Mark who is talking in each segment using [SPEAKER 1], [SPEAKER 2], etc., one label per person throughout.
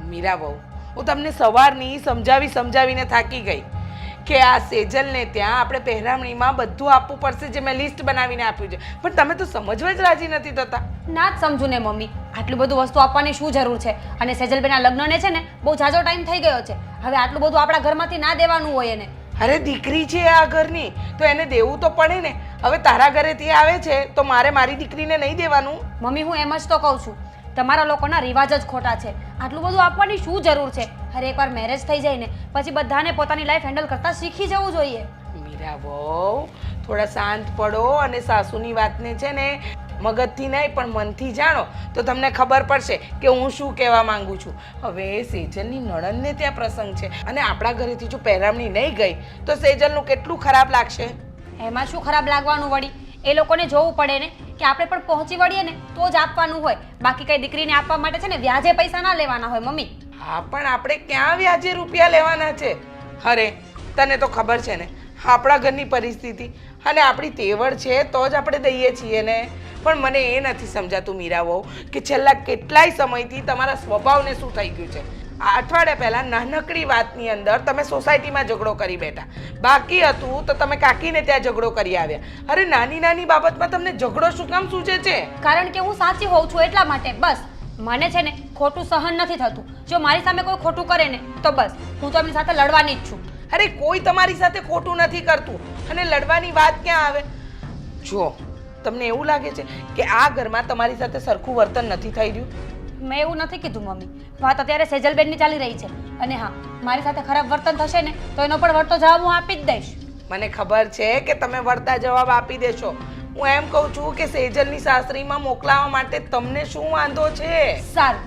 [SPEAKER 1] મીરા બહુ, હું તમને સવારની સમજાવીને થાકી ગઈ કે આ સેજલને ત્યાં આપણે પહેરામણીમાં બધું આપવું પડશે જે મેં લિસ્ટ બનાવીને આપ્યું છે, પણ તમે તો સમજવા જ રાજી નથી થતા.
[SPEAKER 2] ના જ સમજુ ને મમ્મી, આટલું બધું વસ્તુ આપવાની શું જરૂર છે? અને સેજલબેનના લગ્નને છે ને બહુ ઝાઝો ટાઈમ થઈ ગયો છે. હવે આટલું બધું આપણા ઘરમાંથી ના દેવાનું હોય એને.
[SPEAKER 1] અરે દીકરી છે આ ઘરની, તો એને દેવું તો પડે ને. હવે તારા ઘરેથી આવે છે તો મારે મારી દીકરીને નહીં દેવાનું?
[SPEAKER 2] મમ્મી હું એમ જ તો કહું છું, તમારા લોકોના રિવાજ જ ખોટા છે. આટલું બધું આપવાની શું જરૂર છે? અરે એકવાર મેરેજ થઈ જાય ને પછી બધાને પોતાની લાઈફ હેન્ડલ કરતા શીખી જવું જોઈએ.
[SPEAKER 1] મીરા બહુ, થોડા શાંત પડો અને સાસુની વાતને છે ને મગજથી નહીં પણ મનથી જાણો તો તમને ખબર પડશે કે હું શું કહેવા માંગુ છું. હવે સેજલની નણંદને ત્યાં પ્રસંગ છે અને આપણા ઘરેથી જો પહેરામણી નહીં ગઈ તો સેજલનું કેટલું ખરાબ લાગશે.
[SPEAKER 2] એમાં શું ખરાબ લાગવાનું વળી? એ લોકોને જોવું પડે ને કે આપણે પણ પહોંચી વળીએ ને તો જ આપવાનું હોય. બાકી કઈ દીકરીને આપવા માટે છે ને વ્યાજે પૈસા ના લેવાના હોય મમ્મી.
[SPEAKER 1] હા, પણ આપણે ક્યાં વ્યાજે રૂપિયા લેવાના છે? અરે તને તો ખબર છે ને આપણા ઘરની પરિસ્થિતિ અને આપણી તેવડ છે તો જ આપણે દઈએ છીએ ને. પણ મને એ નથી સમજાતું મીરા વહુ કે છેલ્લા કેટલાય સમયથી તમારા સ્વભાવને શું થઈ ગયું છે. આ અઠવાડિયા પહેલાં નાનકડી વાતની અંદર તમે સોસાયટીમાં ઝઘડો કરી બેઠા, બાકી હતું તો તમે કાકીને ત્યાં ઝઘડો કરી આવ્યા. અરે નાની નાની બાબતમાં તમને ઝઘડો શું કામ સૂચે છે?
[SPEAKER 2] કારણ કે હું સાચી હોઉં છું એટલા માટે. બસ મને છે ને ખોટું સહન નથી થતું. જો મારી સામે કોઈ ખોટું કરે ને તો બસ હું તો એમની સાથે લડવાની જ છું.
[SPEAKER 1] અરે કોઈ તમારી સાથે ખોટું નથી કરતું અને લડવાની વાત ક્યાં આવે? જો તમને એવું લાગે છે કે આ ઘરમાં તમારી સાથે સરખું વર્તન નથી થઈ રહ્યું?
[SPEAKER 2] મેં એવું નથી કીધું મમ્મી. વાત અત્યારે સેજલબેનની ચાલી રહી છે અને હા, મારી સાથે ખરાબ વર્તન થશે ને તો એનો પણ વળતો જવાબ હું આપી જ દઈશ.
[SPEAKER 1] મને ખબર છે કે તમે વળતા જવાબ આપી દેશો. હું એમ કહું છું કે સેજલની સાસરીમાં મોકલાવવા માટે તમને શું વાંધો છે?
[SPEAKER 2] સારું,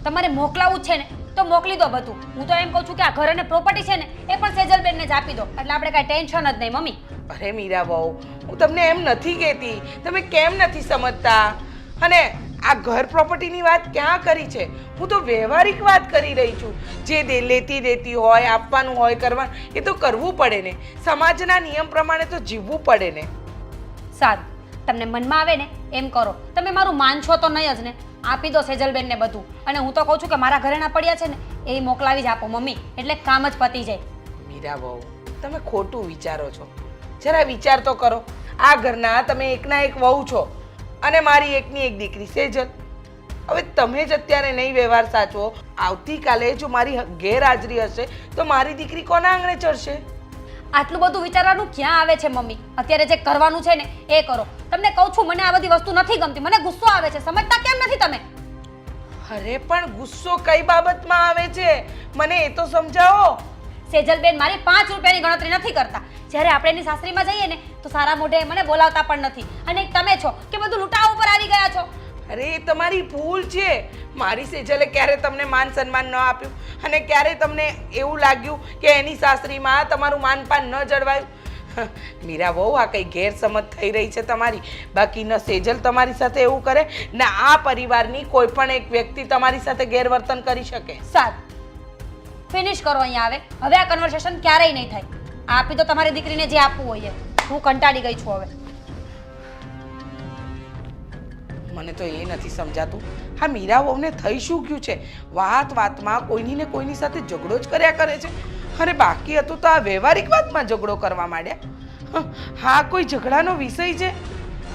[SPEAKER 2] તમારે મોકલાવું છે ને તો મોકલી દો બધું. હું તો એમ કહું છું કે આ ઘર અને પ્રોપર્ટી છે ને એ પણ સેજલબેનને જ આપી દો એટલે આપણે કાંઈ ટેન્શન જ નહીં મમ્મી.
[SPEAKER 1] અરે મીરા બહુ, હું તમને એમ નથી કહેતી, તમે કેમ નથી સમજતા? અને આ ઘર પ્રોપર્ટીની વાત ક્યાં કરી છે? હું તો વ્યવહારિક વાત કરી રહી છું. જે લેતી દેતી હોય, આપવાનું હોય, કરવાનું એ તો કરવું પડે ને. સમાજના નિયમ પ્રમાણે તો જીવવું પડે ને.
[SPEAKER 2] સારું, તમને મનમાં આવે ને એમ કરો. તમે મારું માન છો તો નહીં જ ને. આપી દો સેજલબેનને બધું. અને હું તો કહું છું કે મારા ઘરેના પડ્યા છે ને એ મોકલાવી જ આપો મમ્મી, એટલે કામ જ પતી જાય.
[SPEAKER 1] મીરા બહુ, તમે ખોટું વિચારો છો. જરા વિચાર તો કરો. આ ઘરના તમે એકના એક વહુ છો અને મારી એકની એક દીકરી સેજલ. હવે તમે જ અત્યારે નહીં વ્યવહાર સાચવો, આવતીકાલે જો મારી ગેરહાજરી હશે તો મારી દીકરી કોના આંગણે ચડશે?
[SPEAKER 2] આટલું બધું વિચારવાનું ક્યાં આવે છે મમ્મી? અત્યારે જે કરવાનું છે ને એ કરો. તમને કહું છું મને આ બધી વસ્તુ નથી ગમતી, મને ગુસ્સો આવે છે. સમજતા કેમ નથી તમે?
[SPEAKER 1] અરે પણ ગુસ્સો કઈ બાબતમાં આવે છે મને એ તો સમજાવો.
[SPEAKER 2] સેજલબેન મારી 5 રૂપિયાની ગણતરી નથી કરતા. જ્યારે આપણે એની સાસરીમાં જઈએ ને તો સારા મોઢે મને બોલાવતા પણ નથી. અને એક તમે છો કે બધું લૂંટાવા ઉપર આવી ગયા છો.
[SPEAKER 1] અરે એ તમારી ભૂલ છે. મારી સેજલે ક્યારે તમને માન સન્માન ન આપ્યું અને ક્યારે તમને એવું લાગ્યું કે એની સાસરીમાં તમારું માનપાન ન જળવાયું? મીરા બહુ, આ કઈ ગેરસમજ થઈ રહી છે તમારી. બાકી ન સેજલ તમારી સાથે એવું કરે ને આ પરિવારની કોઈ પણ એક વ્યક્તિ તમારી સાથે ગેરવર્તન કરી શકે.
[SPEAKER 2] સારું, ફિનિશ કરો અહીંયા આવે. હવે આ કન્વર્સેશન ક્યારેય નહીં થાય. આપી દો તમારી દીકરીને જે આપવું હોય. હું કંટાળી ગઈ છું હવે.
[SPEAKER 1] મને તો એ નથી સમજાતું હા મીરા વહુને થઈ શું ગયું છે? વાત વાતમાં કોઈની ને કોઈની સાથે ઝઘડો જ કર્યા કરે છે. અરે બાકી હતું તો આ વ્યવહારિક વાતમાં ઝઘડો કરવા માંડ્યા. હા, કોઈ ઝઘડાનો વિષય છે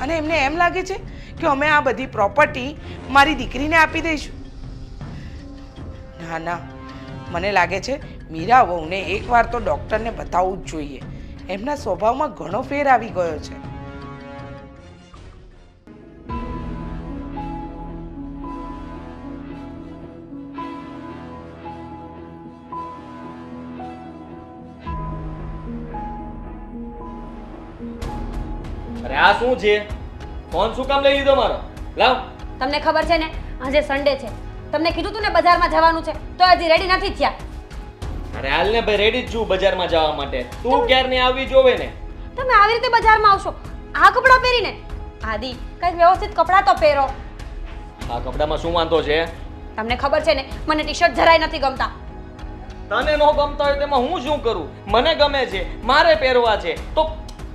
[SPEAKER 1] અને એમને એમ લાગે છે કે અમે આ બધી પ્રોપર્ટી મારી દીકરીને આપી દઈશું. ના ના, મને લાગે છે મીરા વહુને એકવાર તો ડૉક્ટરને બતાવવું જ જોઈએ. એમના સ્વભાવમાં ઘણો ફેર આવી ગયો છે.
[SPEAKER 3] અરે આ શું છે? ફોન શું કામ લઈ લીધો મારો? લાવ.
[SPEAKER 2] તમને ખબર છે ને આજે સન્ડે છે. તમને કીધું તું ને બજારમાં જવાનું છે તો હજી રેડી નથી થયા.
[SPEAKER 3] અરે હાલ ને ભાઈ, રેડી જ છું બજારમાં જવા માટે. તું ક્યારની આવી જોવે ને.
[SPEAKER 2] તમે આવી રીતે બજારમાં આવશો આ કપડાં પહેરીને? આદિ કંઈક વ્યવસ્થિત કપડાં તો પહેરો.
[SPEAKER 3] આ કપડામાં શું વાંધો છે?
[SPEAKER 2] તમને ખબર છે ને મને ટી-શર્ટ જરાય નથી ગમતા.
[SPEAKER 3] તને ન ગમતા હોય તેમાં હું શું કરું? મને ગમે છે, મારે પહેરવા છે, તો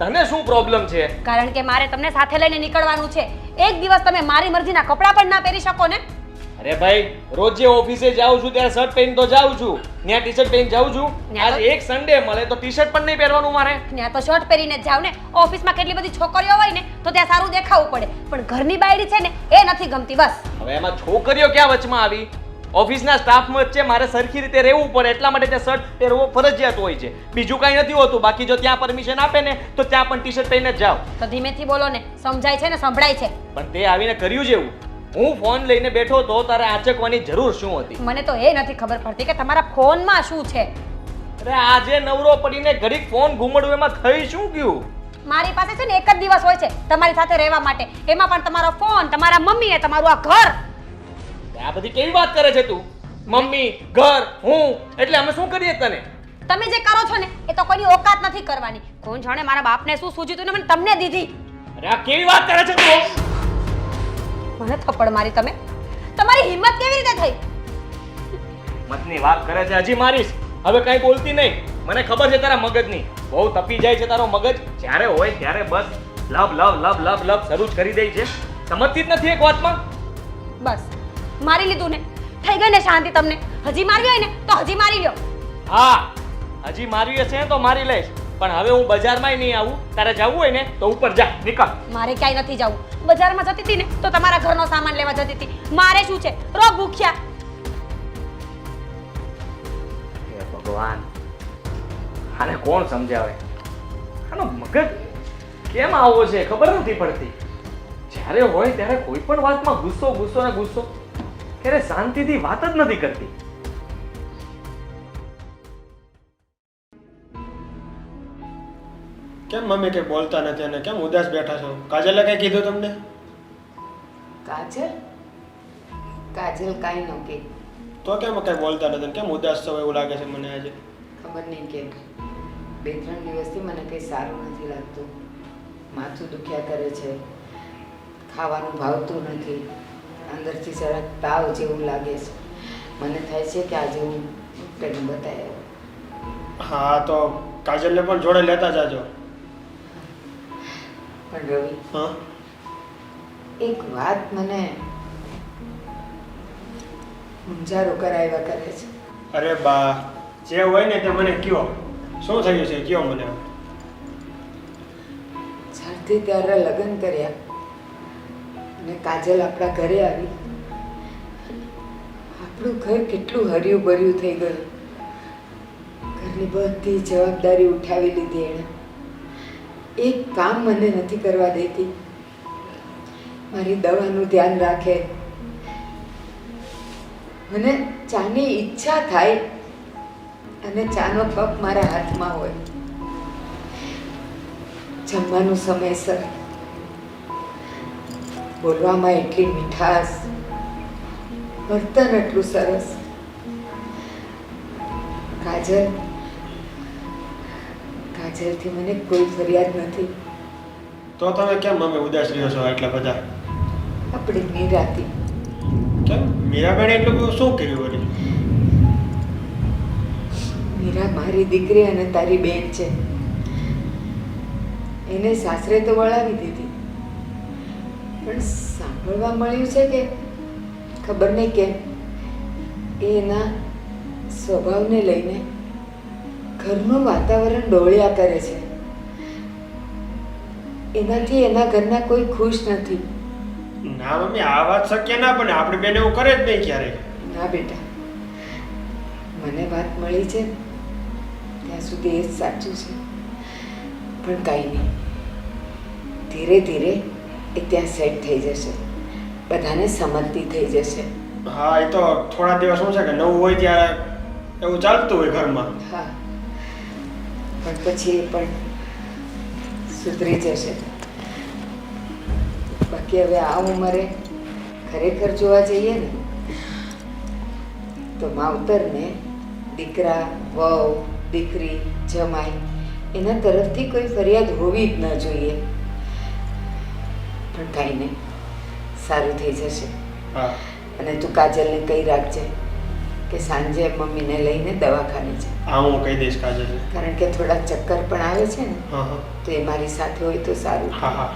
[SPEAKER 3] તને શું પ્રોબ્લેમ છે?
[SPEAKER 2] કારણ કે મારે તમને સાથે લઈને નીકળવાનું છે. એક દિવસ તમે મારી મરજીના કપડાં પણ ના પહેરી શકો ને.
[SPEAKER 3] અરે ભાઈ રોજ જે ઓફિસે જાઉં છું ત્યારે શર્ટ પહેરીને તો જાઉં છું ત્યાં ટી શર્ટ પહેરીને જાઉં છું
[SPEAKER 2] ત્યાં તો-
[SPEAKER 3] આજ એક સન્ડે મળે તો ટી શર્ટ પણ નહીં પહેરવાનું મારે
[SPEAKER 2] ત્યાં તો શર્ટ પહેરીને જ જાવ ને ઓફિસમાં કેટલી બધી છોકરીઓ હોય ને તો ત્યાં સારું દેખાવું પડે પણ ઘરની બાયડી છે ને એ નથી ગમતી બસ
[SPEAKER 3] હવે એમાં છોકરીઓ ક્યાં વચમાં આવી ઓફિસના સ્ટાફ વચ્ચે મારે સરખી રીતે રહેવું પડે એટલા માટે ત્યાં શર્ટ પહેરવો ફરજિયાત હોય છે બીજું કાંઈ નથી હોતું બાકી જો ત્યાં પરમિશન આપે ને તો ત્યાં પણ ટી શર્ટ પહેરીને જ જાઓ
[SPEAKER 2] તો ધીમેથી બોલો ને સમજાય છે ને સંભળાય છે
[SPEAKER 3] પણ તે આવીને કર્યું જેવું હું ફોન લઈને બેઠો તો તારે આચકવાની જરૂર શું હતી
[SPEAKER 2] મને તો એ નથી ખબર પડતી કે તમારા ફોનમાં શું છે
[SPEAKER 3] અરે આજે નવરો પડીને ઘડીક ફોન ઘુમડવું એમાં થઈ શું ગયું
[SPEAKER 2] મારી પાસે છે ને એક જ દિવસ હોય છે તમારી સાથે રહેવા માટે એમાં પણ તમારો ફોન તમારા મમ્મી ને તમારું આ ઘર
[SPEAKER 3] આ બધી કેવી વાત કરે છે તું મમ્મી ઘર હું એટલે અમે શું કરીએ તને
[SPEAKER 2] તમે જે કરો છો ને એ તો કોઈની ઓકાત નથી કરવાની કોણ જાણે મારા બાપને શું સૂઝ્યું હતું ને મને તમને દીધી
[SPEAKER 3] અરે આ કેવી વાત કરે છે તું
[SPEAKER 2] મને થપ્પડ મારી તમે તમારી હિંમત કેવી રીતે થઈ
[SPEAKER 3] મતની વાત કરે છે હજી મારીશ હવે કઈ બોલતી નહીં મને ખબર છે તારા મગજની બહુ તપી જાય છે તારો મગજ જ્યારે હોય ત્યારે બસ લવ લવ લવ લવ લવ શરૂ જ કરી દે છે સમજતી જ નથી એક વાતમાં
[SPEAKER 2] બસ મારી લીધું ને થઈ ગઈ ને શાંતિ તમને હજી મારી હોય ને તો હજી મારી લ્યો
[SPEAKER 3] હા હજી મારી હશે તો મારી લઈશ પણ હવે હું બજારમાં નહીં આવું તારે જવું હોય ને તો ઉપર જા નીકળ
[SPEAKER 2] મારે ક્યાંય નથી જવું બજારમાં જતી હતી ને તો તમારા ઘરનો સામાન લેવા જતી હતી મારે શું છે રોગ ભૂખ્યા
[SPEAKER 3] હે ભગવાન આને કોણ સમજાવે આનો મગજ કેમ આવો છે ખબર નથી પડતી જ્યારે હોય ત્યારે કોઈ પણ વાતમાં ગુસ્સો ગુસ્સો ને ગુસ્સો ક્યારે શાંતિથી વાત જ નથી કરતી
[SPEAKER 4] કેમ મમ્મી કંઈ બોલતા નથી અને કેમ ઉદાસ બેઠા છો કાજલે કંઈ કીધું તમને
[SPEAKER 1] કાજલ કાજલ કાંઈ ન કે
[SPEAKER 4] તો કેમ કંઈ બોલતા નથી અને કેમ ઉદાસ છો એવું લાગે છે મને આજે
[SPEAKER 5] ખબર નહીં કેમ 2-3 દિવસથી મને કંઈ સારું નથી લાગતું માથું દુખ્યા કરે છે ખાવાનું ભાવતું નથી અંદરથી જરાક તાવ જેવું લાગે છે મને થાય છે કે આજે હું ડૉક્ટરને બતાવી આવું
[SPEAKER 4] હા તો કાજલને પણ જોડે લેતા જાજો
[SPEAKER 5] પણ રવિ
[SPEAKER 4] હા
[SPEAKER 5] એક વાત મને મૂંઝારો કરાવ્યા કરે છે
[SPEAKER 4] અરે બા જે હોય ને તે મને કયો શું થયું છે કયો મને
[SPEAKER 5] જ્યારથી ત્યારે લગ્ન કર્યા અને કાજલ આપણા ઘરે આવી આપણું ઘર કેટલું હર્યું ભર્યું થઈ ગયું ઘરની બધી જવાબદારી ઉઠાવી લીધી એણે એક કામ મને નથી કરવા દેતી મારી દવાનું ધ્યાન રાખે મને ચાની ઈચ્છા થાય અને ચાનો કપ મારા હાથમાં હોય જમવાનું સમયસર બોલવામાં એટલી મીઠાશ વર્તન એટલું સરસ કાજલથી મને કોઈ ફરિયાદ નથી
[SPEAKER 4] તો તમે કેમ મમ્મી ઉદાસ રહ્યો છો એટલા બધા
[SPEAKER 5] આપણી નિરાતી
[SPEAKER 4] કેમ મીરાબેન એટલું બધું શું કર્યું વળી
[SPEAKER 5] મીરા મારી દીકરી અને તારી બેન છે એને સાસરે તો વળાવી દીધી પણ સાંભળવા મળ્યું છે કે ખબર નહીં કેમ એ એના સ્વભાવને લઈને ઘરનું વાતાવરણ ડોળ્યા કરે છે એનાથી એના ઘરના કોઈ ખુશ નથી
[SPEAKER 4] ના મમ્મી આ વાત શક્ય ના બને આપણી બેન એવું કરે જ નહીં ક્યારેય
[SPEAKER 5] ના બેટા મને વાત મળી છે ને, ત્યાં સુધી એ જ સાચું છે પણ કાંઈ નહીં ધીરે ધીરે એ ત્યાં સેટ થઈ જશે બધાને સંમતિ થઈ જશે
[SPEAKER 4] હા એ તો થોડા દિવસ શું છે કે નવું હોય ત્યારે એવું ચાલતું હોય ઘરમાં
[SPEAKER 5] હા પણ પછી એ પણ સુધરી જશે બાકી હવે આ ઉંમરે ખરેખર જોવા જઈએ ને તો માવતરને દીકરા વહુ દીકરી જમાઈ એના તરફથી કોઈ ફરિયાદ હોવી જ ન જોઈએ પણ કાંઈ નહીં સારું થઈ જશે
[SPEAKER 4] હા
[SPEAKER 5] અને તું કાજલને કહી રાખજે કે સાંજે મમ્મીને લઈને દવાખાને છે
[SPEAKER 4] હા હું કહી દઈશ કાજલને
[SPEAKER 5] કારણ કે થોડાક ચક્કર પણ આવે છે ને
[SPEAKER 4] હા હા
[SPEAKER 5] તો એ મારી સાથે હોય તો સારું
[SPEAKER 4] હા હા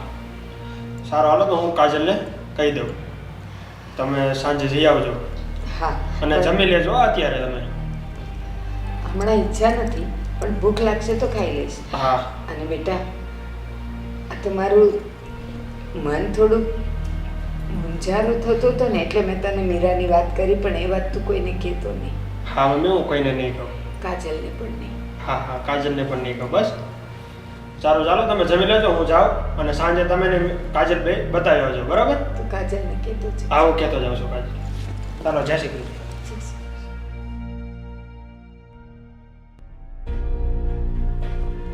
[SPEAKER 4] સારું હાલો તો હું કાજલને કહી દઉં તમે સાંજે જઈ આવજો
[SPEAKER 5] હા
[SPEAKER 4] અને જમી લેજો અત્યારે તમે.
[SPEAKER 5] હમણાં ઈચ્છા નથી પણ ભૂખ લાગશે તો ખાઈ લઈશ.
[SPEAKER 4] હા
[SPEAKER 5] અને બેટા આ તમારું મન થોડું મૂંઝારું થતું હતું ને એટલે મેં તને મીરાની વાત કરી, પણ એ વાત તું કોઈને કહેતો નહીં.
[SPEAKER 4] હા મમ્મી, હું કોઈને નહીં કહું.
[SPEAKER 5] કાજલને પણ નહીં.
[SPEAKER 4] હા હા, કાજલને પણ નહીં કહું. બસ સારું, ચાલો તમે જમી લેજો, હું જાઉં અને સાંજે તમે ને કાજલ બે બતાવી આવજો, બરાબર?
[SPEAKER 5] તો કાજલને કહેતો છે.
[SPEAKER 4] હા, હું કહેતો જાઉં છું કાજલ. ચાલો, જય શ્રી કૃષ્ણ.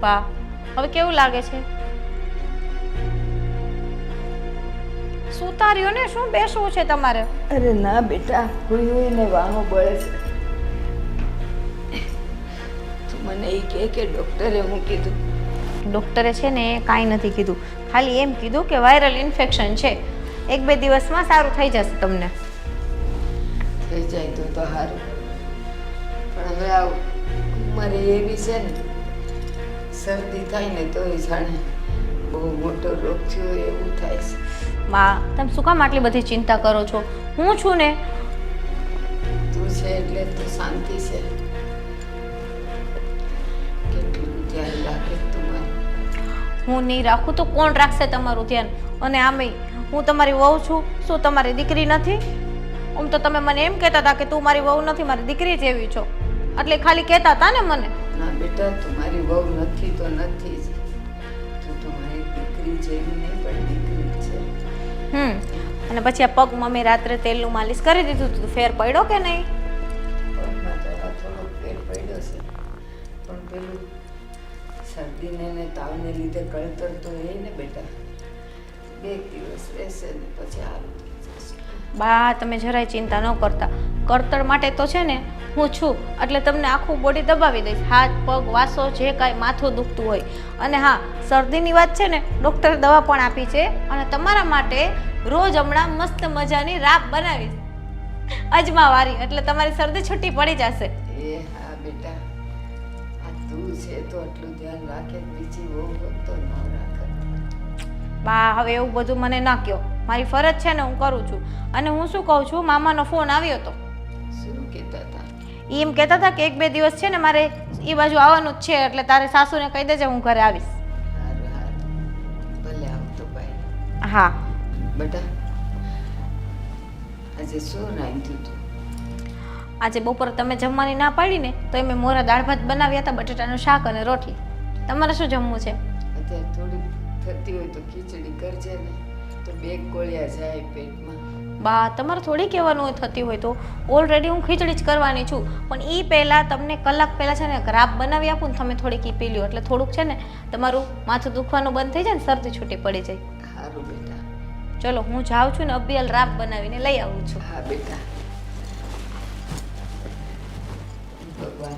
[SPEAKER 2] બા હવે કેવું લાગે છે? સુતા રહ્યો ને, શું બેસવું છે તમારે?
[SPEAKER 5] અરે ના બેટા, હુઈ હુઈને વાહો બળે છે. તું મને એ કે ડૉક્ટરે હું કીધું?
[SPEAKER 2] ડૉક્ટરે છે ને કાંઈ નથી કીધું, ખાલી એમ કીધું કે વાયરલ ઇન્ફેક્શન છે, 1-2 દિવસમાં સારું થઈ જશે તમને.
[SPEAKER 5] થઈ જાય તો સારું, પણ હવે આ ઉંમર એવી છે ને, શરદી થાય ને તો એ જાણે બહુ મોટો રોગ થયો એવું થાય છે.
[SPEAKER 2] માં, તમે શું કામ આટલી બધી ચિંતા કરો છો? હું છું ને.
[SPEAKER 5] તું છે એટલે તો શાંતિ છે. કેટલું ધ્યાન રાખે તું મારું.
[SPEAKER 2] હું નહીં રાખું તો કોણ રાખશે તમારું ધ્યાન? અને આમેય હું તમારી વહુ છું, શું તમારી દીકરી નથી? આમ તો તમે મને એમ કહેતા હતા કે તું મારી વહુ નથી, મારી દીકરી જેવી છો, એટલે ખાલી કહેતા હતા ને મને.
[SPEAKER 5] ના બેટા, તું મારી વહુ નથી તો નથી જ. તું તો મારી દીકરી જેવી નહીં પણ દીકરી છે.
[SPEAKER 2] અને પછી આ પગ મમ્મી રાત્રે તેલનું માલિશ કરી દીધું તો ફેર પડ્યો કે નહીં?
[SPEAKER 5] પગમાં તો આ થોડો ફેર પડ્યો છે, પણ પેલું શરદીને ને તાવને લીધે કળતર તો એ ને બેટા, 2 દિવસ રહેશે ને પછી સારું થઈ જશે.
[SPEAKER 2] બા, તમે જરાય ચિંતા ન કરતા. કળતર માટે તો છે ને હું છું, એટલે તમને આખું બોડી દબાવી દઈશ, હાથ પગ વાસો જે કાંઈ માથું દુખતું હોય. અને હા, શરદીની વાત છે ને, ડૉક્ટરે દવા પણ આપી છે, અને તમારા માટે રોજ હમણાં મસ્ત મજાની રાબ બનાવીશ અજમાવાળી, એટલે તમારી શરદી છૂટી પડી જશે.
[SPEAKER 5] એ હા બેટા, આ તું છે તો આટલું ધ્યાન રાખે, બીજી બહુ તો ન રાખે.
[SPEAKER 2] બા, હવે એવું બધું મને ના કહો, મારી ફરજ છે ને, હું કરું છું. અને હું શું કહું છું, મામાનો ફોન આવ્યો હતો.
[SPEAKER 5] શું કહેતા હતા?
[SPEAKER 2] એ એમ કહેતા હતા કે 1-2 દિવસ છે ને મારે એ બાજુ આવવાનું જ છે, એટલે તારે સાસુને કહી દેજે હું ઘરે આવીશ.
[SPEAKER 5] સારું સારું, ભલે આવતો ભાઈ.
[SPEAKER 2] હા
[SPEAKER 5] બેટા, આજે શું રાંધ્યું તું?
[SPEAKER 2] આજે બપોરે તમે જમવાની ના પાડી ને, તો મેં મોરા દાળ ભાત બનાવ્યા હતા, બટેટાનું શાક અને રોટલી. તમારે શું જમવું છે?
[SPEAKER 5] અત્યારે થોડી થતી હોય તો ખીચડી કરજે ને, તો 2 ગોળિયા જાય પેટમાં.
[SPEAKER 2] બા, તમારે થોડી કહેવાનું હોય થતી હોય તો, ઓલરેડી હું ખીચડી જ કરવાની છું, પણ એ પહેલાં તમને કલાક પહેલાં છે ને રાબ બનાવી આપું ને, તમે થોડીક એ પી લ્યો, એટલે થોડુંક છે ને તમારું માથું દુખવાનું બંધ થઈ જાય ને, શરદી છૂટી પડી જાય.
[SPEAKER 5] સારું બેટા.
[SPEAKER 2] ચલો, હું જાઉં છું ને અબિયલ રાબ બનાવીને લઈ આવું છું.
[SPEAKER 5] હા બેટા. ભગવાન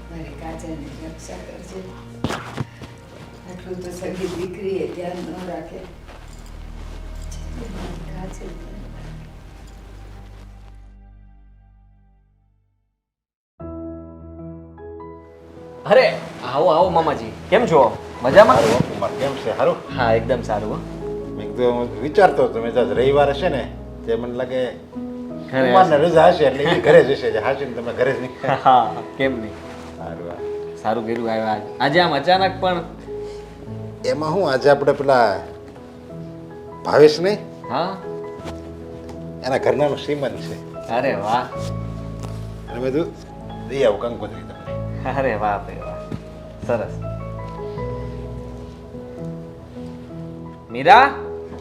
[SPEAKER 5] મારી કાજલની રક્ષા કરજે. આટલું તો સગી દીકરીએ ધ્યાન ન રાખે. કાજલ.
[SPEAKER 3] અરે આવો આવો મામાજી, કેમ છો? મજામાં?
[SPEAKER 6] સારું કુમાર, કેમ છે? સારું.
[SPEAKER 3] હા, એકદમ સારું. હો,
[SPEAKER 6] મેં કીધું હું વિચારતો હતો, મેં તો રવિવાર હશે ને તે મને લાગે
[SPEAKER 3] ઘરે
[SPEAKER 6] કુમારને રજા હશે એટલે એ ઘરે જ હશે. હાશે ને તમે ઘરે જ નહીં?
[SPEAKER 3] હા, કેમ નહીં?
[SPEAKER 6] સારું.
[SPEAKER 3] સારું કર્યું આવ્યા આજે આમ અચાનક. પણ
[SPEAKER 6] એમાં હું આજે આપણે પેલા ભાવેશ નહીં,
[SPEAKER 3] હા,
[SPEAKER 6] એના ઘરનાનું શ્રીમંત છે,
[SPEAKER 3] અરે વાહ,
[SPEAKER 6] અને મેં કીધું દઈ આવું કંકોત્રી તમને.
[SPEAKER 3] અરે વાહ ભાઈ વાહ, સરસ. મીરા?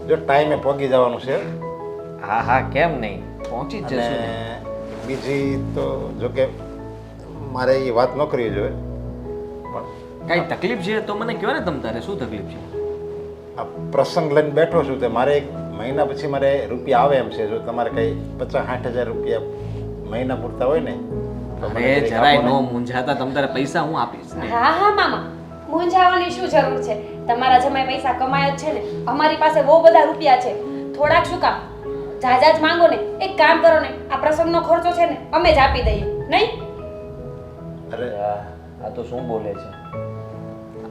[SPEAKER 6] જો ટાઈમે પહોંચી જવાનું છે.
[SPEAKER 3] હા હા, કેમ નહીં, પહોંચી જ
[SPEAKER 6] અને
[SPEAKER 3] જશું ને.
[SPEAKER 6] બીજી તો જો કે મારે એ વાત ન કરવી જોઈએ, પણ
[SPEAKER 3] કઈ તકલીફ છે તો મને કહો ને તમ તારે, શું તકલીફ છે?
[SPEAKER 6] આ પ્રસંગ લઈને બેઠો છું તે મારે 1 મહિના પછી મારે રૂપિયા આવે એમ છે. જો તમારે કંઈ 50-60 હજાર રૂપિયા મહિના પૂરતા હોય ને તો મને
[SPEAKER 3] અરે
[SPEAKER 6] જરીક
[SPEAKER 3] જરાય
[SPEAKER 6] આપો ને.
[SPEAKER 3] નો મૂંઝાતા, તમ તારે પૈસા હું આપીશ ને.
[SPEAKER 2] હા હા મામા, મૂંઝાવાની શું જરૂર છે? તમારા જમાઈ પૈસા કમાય જ છે ને, અમારી પાસે બહુ બધા રૂપિયા છે, થોડાક શું કામ? જાજા જ માંગો ને. એક કામ કરો ને, આ પ્રસંગનો ખર્ચો છે ને અમે જ આપી દઈએ, નહીં?
[SPEAKER 6] અરે
[SPEAKER 3] આ તો શું બોલે છે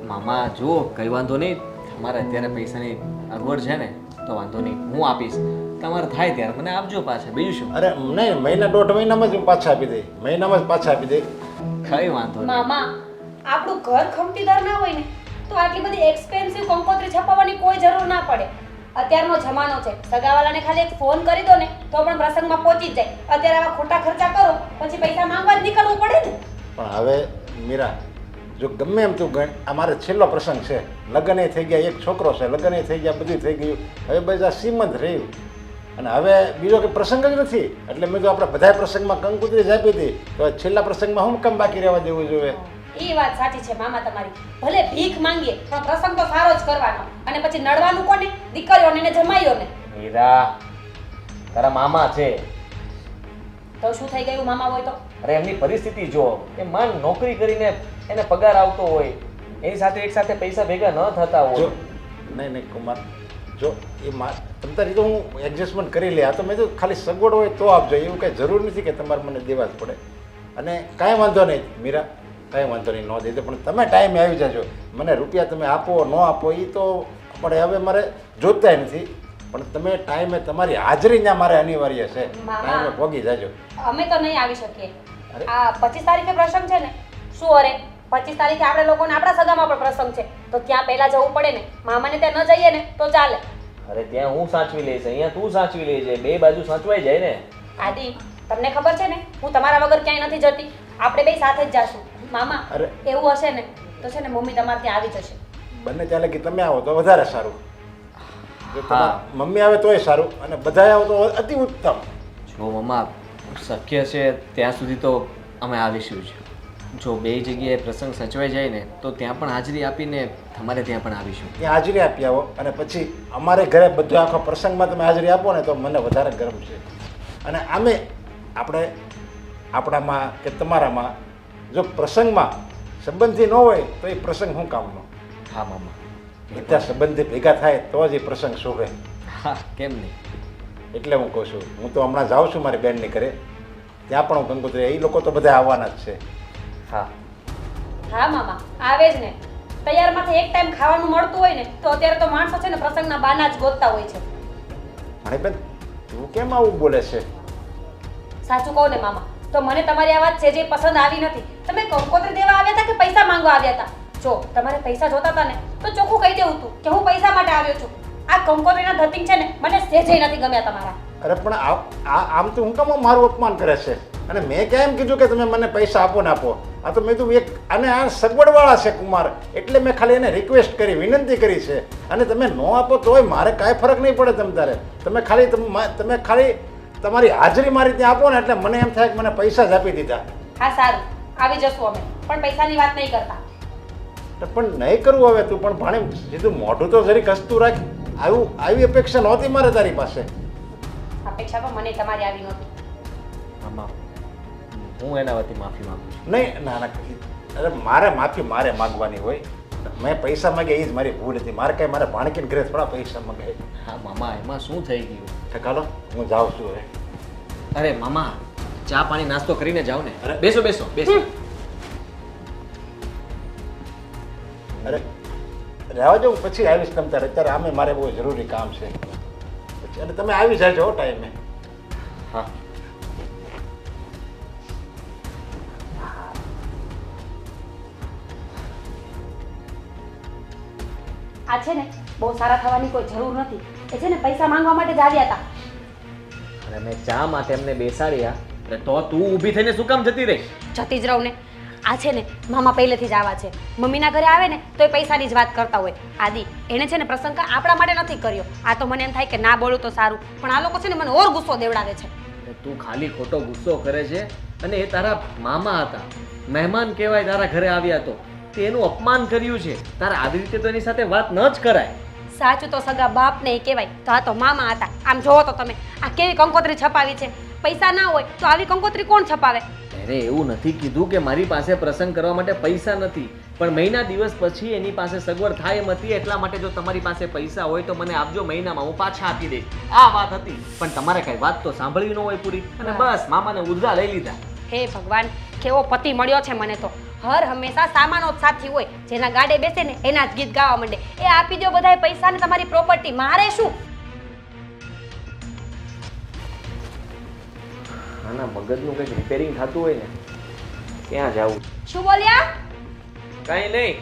[SPEAKER 3] મામા? જો કઈ વાંધો નહીં, તમારે અત્યારે પૈસાની અગવડ છે ને તો વાંધો નહીં, હું આપીશ. તમારે થાય ત્યારે મને આપજો પાછા, બીજું શું?
[SPEAKER 6] અરે નહીં, મહિના દોઢ મહિનામાં જ હું પાછા આપી દઈ, મહિનામાં જ પાછા આપી દઈ.
[SPEAKER 3] કઈ વાંધો નહીં.
[SPEAKER 2] મામા આપણું ઘર ખમતીદાર ના હોય ને તો આટલી બધી એક્સપેન્સિવ કંકોત્રી છપાવવાની કોઈ જરૂર ના પડે. અત્યારનો જમાનો છે, સગાવાલાને ખાલી એક ફોન કરી દો ને તો પણ પ્રસંગમાં પહોંચી જ જાય. અત્યારે આવા ખોટા ખર્ચા કરો પછી પૈસા માંગવા જ નીકળવું પડે ને.
[SPEAKER 6] પણ હવે મીરા, જો ગમે એમ તું ગણ, આ મારે છેલ્લો પ્રસંગ છે, લગ્ન થઈ ગયા, એક છોકરો છે, લગ્ન થઈ ગયા, બધું થઈ ગયું, હવે બધા સીમંત રહ્યું અને હવે બીજો કે પ્રસંગ જ નથી. એટલે મેં તો આપણે બધા પ્રસંગમાં કંકોત્રી જ આપી હતી, તો છેલ્લા પ્રસંગમાં હું કેમ બાકી રહેવા દેવું જોઈએ?
[SPEAKER 2] એ વાત સાચી છે મામા તમારી. ભલે ભીખ માંગીએ પણ પ્રસંગ તો સારો જ કરવાનો. અને પછી નડવાનું કોને? દીકરીઓને ને જમાઈઓને.
[SPEAKER 3] મીરા, તારા મામા છે,
[SPEAKER 2] તો શું થઈ ગયું મામા હોય તો?
[SPEAKER 3] અરે એમની પરિસ્થિતિ જો, એ માન નોકરી કરીને એને પગાર આવતો હોય, એની સાથે એક સાથે પૈસા ભેગા ન થતા હોય.
[SPEAKER 6] જો નહીં કુમાર, જો એ તમ તારી તો હું એડજસ્ટમેન્ટ કરી લે. આ તો મેં તો ખાલી સગવડ હોય તો આપજો, એવું કંઈ જરૂર નથી કે તમારે મને દેવા જ પડે. અને કાંઈ વાંધો નહીં મીરા, કાંઈ વાંધો નહીં, ન દે પણ તમે ટાઈમે આવી જાજો. મને રૂપિયા તમે આપો ન આપો એ તો પણ હવે મારે જોતાય નથી, પણ તમે ટાઈમે તમારી હાજરી ત્યાં મારે અનિવાર્ય છે, ટાઈમે પહોંચી જાજો.
[SPEAKER 2] અમે તો નહીં આવી શકીએ. આ 25 તારીખે પ્રસંગ છે ને? શું અરે 25 તારીખે આપણે લોકોને આપણા સગામાં પણ પ્રસંગ છે, તો ત્યાં પહેલા જવું પડે ને. મામાને ત્યાં ન જઈએ ને તો ચાલે.
[SPEAKER 3] અરે ત્યાં હું સાચવી લઈશ, અહીંયા તું સાચવી લેજે, બે બાજુ સાચવાઈ જાય ને.
[SPEAKER 2] આદિ, તમને ખબર છે ને હું તમારા વગર ક્યાંય નથી જતી. આપણે બે સાથે જ જાશું. મામા એવું હશે ને તો છે ને મમ્મી તમારે ત્યાં આવી જશે.
[SPEAKER 6] બંને ચાલે કે તમે આવો તો વધારે સારું. જો તમારા મમ્મી આવે તોય સારું અને બધા આવો તો અતિ ઉત્તમ.
[SPEAKER 3] જો મમ્મા, શક્ય છે ત્યાં સુધી તો અમે આવીશું જ. જો બે જગ્યાએ પ્રસંગ સચવાઈ જાય ને તો ત્યાં પણ હાજરી આપીને તમારે ત્યાં પણ આવીશું.
[SPEAKER 6] ત્યાં હાજરી આપી આવો અને પછી અમારે ઘરે બધો આખો પ્રસંગમાં તમે હાજરી આપો ને તો મને વધારે ગર્વ છે. અને આમે આપણે આપણામાં કે તમારામાં જો પ્રસંગમાં સંબંધી ન હોય તો એ પ્રસંગ શું કામનો?
[SPEAKER 3] હા મામા,
[SPEAKER 6] બધા સંબંધી ભેગા થાય તો જ એ પ્રસંગ શોભે.
[SPEAKER 3] હા કેમ નહીં.
[SPEAKER 6] એટલે હું કહું છું, હું તો હમણાં જાઉં છું મારી બેનની ઘરે, ત્યાં પણ હું કંકોત્રી, એ લોકો તો બધા આવવાના જ છે.
[SPEAKER 3] હા
[SPEAKER 2] હા મામા આવે જ ને. તૈયારમાંથી એક ટાઈમ ખાવાનું મળતું હોય ને તો અત્યારે તો માણસો છે ને પ્રસંગના બાના જ ગોતતા હોય છે.
[SPEAKER 6] ભાણીબેન, તું કેમ આવું બોલે છે?
[SPEAKER 2] સાચું કહો ને મામા, તો મને તમારી આ વાત છે જે પસંદ આવી નથી. તમે કંકોત્રી દેવા આવ્યા હતા કે પૈસા માંગવા આવ્યા હતા? જો તમારે પૈસા જોતા હતા ને તો ચોખ્ખું કહી દેવું હતું કે હું પૈસા માટે આવ્યો છું. આ કંકોત્રીના ધતિંગ છે ને મને સહેજે નથી ગમ્યા તમારા.
[SPEAKER 6] અરે પણ આમ તો હું કામ મારું અપમાન કરે છે? અને મેં ક્યાં એમ કીધું કે તમે મને પૈસા આપો ને આપો. આ તો મેં તો એક અને આ સગવડવાળા છે કુમાર, એટલે મેં ખાલી એને રિક્વેસ્ટ કરી, વિનંતી કરી છે. અને તમે ન આપો તોય મારે કાંઈ ફરક નહીં પડે તમ તારે. તમે ખાલી તમારી હાજરી મારી ત્યાં આપો ને એટલે મને એમ થાય કે મને પૈસા જ આપી દીધા.
[SPEAKER 2] હા સારું, આવી જશું અમે, પણ પૈસાની વાત નહીં કરતા.
[SPEAKER 6] પણ નહીં કરવું હવે તું પણ ભાણે સીધું મોઢું તો જરીક હસતું રાખ. આવી અપેક્ષા નહોતી મારે તારી પાસે.
[SPEAKER 2] અપેક્ષા પણ મને તમારી આવી નહોતી.
[SPEAKER 3] મામા, હું એના વતી માફી માંગુ છું.
[SPEAKER 6] નહીં, ના, અરે મારે માગવાની હોય. મેં પૈસા માગ્યા એ જ મારી ભૂલ હતી. મારે કાંઈ મારે ભાણકીને ઘરે થોડા પૈસા માગે.
[SPEAKER 3] હા મામા, એમાં શું થઈ ગયું?
[SPEAKER 6] ઠકાલો, હું જાઉં છું હવે.
[SPEAKER 3] અરે મામા, ચા પાણી નાસ્તો કરીને જાઓ ને. બેસો બેસો બેસો.
[SPEAKER 6] અરે રહેવા જાઉં, પછી આવીશ તમ તારે. અત્યારે આમે મારે બહુ જરૂરી કામ છે પછી. અને તમે આવી જાજો ટાઈમે.
[SPEAKER 3] હા
[SPEAKER 2] આ છે ને બહુ સારા થવાની કોઈ જરૂર નથી. એ છે ને પૈસા માંગવા માટે જ આવ્યા હતા.
[SPEAKER 3] અને મેં ચા માટે એમને બેસાડ્યા એટલે તો તું ઊભી થઈને શું કામ જતી રહી?
[SPEAKER 2] જતી જ રહું ને. આ છે ને મામા પહેલેથી જ આવા છે. મમ્મીના ઘરે આવે ને તો એ પૈસાની જ વાત કરતા હોય. આદિ, એને છે ને પ્રસંગ આપણા માટે નથી કર્યો. આ તો મને એમ થાય કે ના બોલું તો સારું, પણ આ લોકો છે ને મને ઓર ગુસ્સો દેવડાવે છે.
[SPEAKER 3] તું ખાલી ખોટો ગુસ્સો કરે છે. અને એ તારા મામા હતા, મહેમાન કહેવાય, તારા ઘરે આવ્યા તો તે એનું અપમાન કર્યું છે. તારે આવી રીતે તો એની સાથે વાત ન જ કરાય.
[SPEAKER 2] સાચું તો સગા બાપ ને કહેવાય, તો આ તો મામા હતા. આમ જોવો તો તમે આ કેવી કંકોત્રી છપાવી છે. પૈસા ના હોય તો આવી કંકોત્રી કોણ છપાવે?
[SPEAKER 3] અરે એવું નથી કીધું કે મારી પાસે પ્રસંગ કરવા માટે પૈસા નથી, પણ મહિના દિવસ પછી એની પાસે સગવડ થાય એમ હતી. એટલા માટે જો તમારી પાસે પૈસા હોય તો મને આપજો, મહિનામાં હું પાછા આપી દઈશ. આ વાત હતી. પણ તમારે કઈ વાત તો સાંભળવી ન હોય પૂરી, અને બસ મામાને ઉધરા લઈ લીધા.
[SPEAKER 2] હે ભગવાન, કેવો પતિ મળ્યો છે મને તો. હર હંમેશા સામાનો જ સાથી હોય. જેના ગાડે બેસે ને એના જ ગીત ગાવા માંડે. એ આપી દો બધાય પૈસા ને તમારી પ્રોપર્ટી, મારે શું?
[SPEAKER 3] આના મગજનું કંઈક રિપેરિંગ થતું હોય ને ક્યાં જાવું?
[SPEAKER 2] શું બોલ્યા?
[SPEAKER 3] કાંઈ નહીં.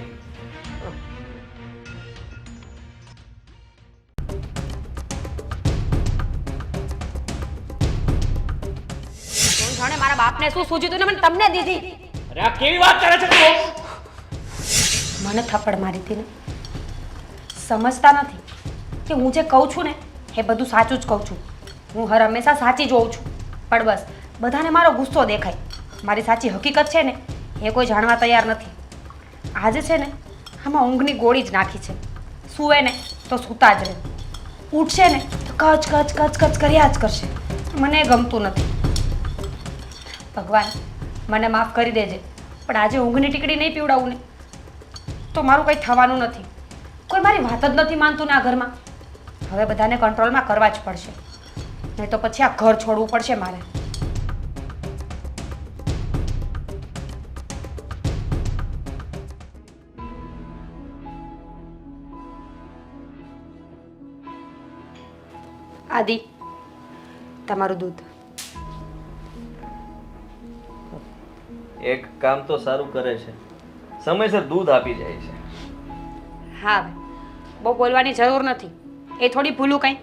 [SPEAKER 7] કોણ જાણે મારા બાપને શું સૂઝ્યું હતું ને મને તમને દીધી.
[SPEAKER 3] અરે આ કેવી વાત કરે છે તું?
[SPEAKER 7] મને થપ્પડ મારી હતી ને. સમજતા નથી કે હું જે કહું છું ને એ બધું સાચું જ કહું છું. હું હર હંમેશા સાચી જ હોઉં છું. પણ બસ બધાને મારો ગુસ્સો દેખાય. મારી સાચી હકીકત છે ને એ કોઈ જાણવા તૈયાર નથી. આજે છે ને આમાં ઊંઘની ગોળી જ નાખી છે. સૂવે ને તો સૂતા જ રહે, ઉઠશે ને તો કચ કચ કચ કચ કર્યા જ કરશે. મને એ ગમતું નથી. ભગવાન મને માફ કરી દેજે, પણ આજે ઊંઘની ટીકડી નહીં પીવડાવું ને તો મારું કંઈ થવાનું નથી. કોઈ મારી વાત જ નથી માનતું ને આ ઘરમાં. હવે બધાને કંટ્રોલમાં કરવા જ પડશે, નહીં તો પછી આ ઘર છોડવું પડશે મારે. આદિ, તમારું દૂધ.
[SPEAKER 3] એક કામ તો સારું કરે છે, સમયસર દૂધ આપી જાય છે.
[SPEAKER 7] હા, હવે બહુ બોલવાની જરૂર નથી. એ થોડી ભૂલું કંઈ.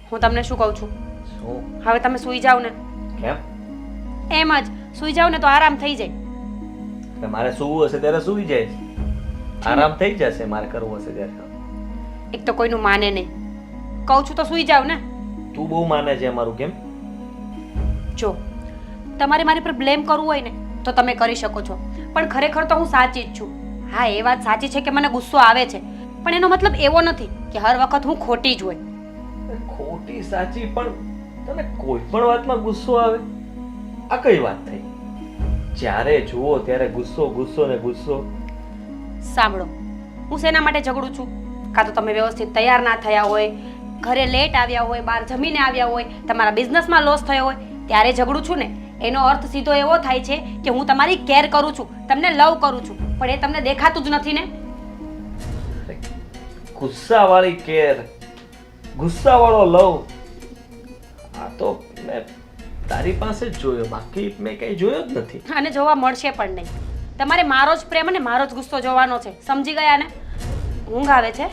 [SPEAKER 7] હું તમને શું કહું છું,
[SPEAKER 3] શું?
[SPEAKER 7] હવે તમે સૂઈ જાઓ ને.
[SPEAKER 3] કેમ?
[SPEAKER 7] એમ જ સૂઈ જાઓ ને તો આરામ થઈ જાય.
[SPEAKER 3] એટલે મારે સૂવું હશે ત્યારે સૂઈ જાય, આરામ થઈ જશે મારે કરવું હશે ત્યારે.
[SPEAKER 7] એક તો કોઈનું માને નહીં. કહું છું તો સૂઈ જાઓ ને.
[SPEAKER 3] તું બહુ માને છે અમારું. કેમ?
[SPEAKER 7] જો તમારે મારી પર બ્લેમ કરવું હોય ને તો તમે કરી શકો છો, પણ ખરેખર તો હું સાચી જ છું. હા, એ વાત સાચી છે કે મને ગુસ્સો આવે છે, પણ એનો મતલબ એવો નથી કે હર વખત હું ખોટી જ હોય.
[SPEAKER 3] ખોટી સાચી, પણ તને કોઈ પણ વાતમાં ગુસ્સો આવે? આ કઈ વાત થઈ? જ્યારે જુઓ ત્યારે ગુસ્સો ગુસ્સો ને ગુસ્સો.
[SPEAKER 7] સાંભળો, હું શેના માટે ઝઘડું છું? કાં તો તમે વ્યવસ્થિત તૈયાર ના થયા હોય, ઘરે લેટ આવ્યા હોય, બહાર જમીને આવ્યા હોય, તમારા બિઝનેસમાં લોસ થયો હોય, ત્યારે ઝઘડું છું ને. એનો અર્થ સીધો એવો થાય છે કે હું તમારી કેર કરું છું, તમને લવ કરું છું, પણ એ તમને દેખાતું જ નથી ને.
[SPEAKER 3] ગુસ્સાવાળી કેર, ગુસ્સાવાળો લવ, આ તો મેં તારી પાસે જ જોયો, બાકી મેં કઈ જોયો જ નથી.
[SPEAKER 7] અને જોવા મળશે પણ નહીં. તમારે મારો જ પ્રેમ અને મારો જ ગુસ્સો જોવાનો છે. સમજી ગયા ને? ઊંઘ આવે છે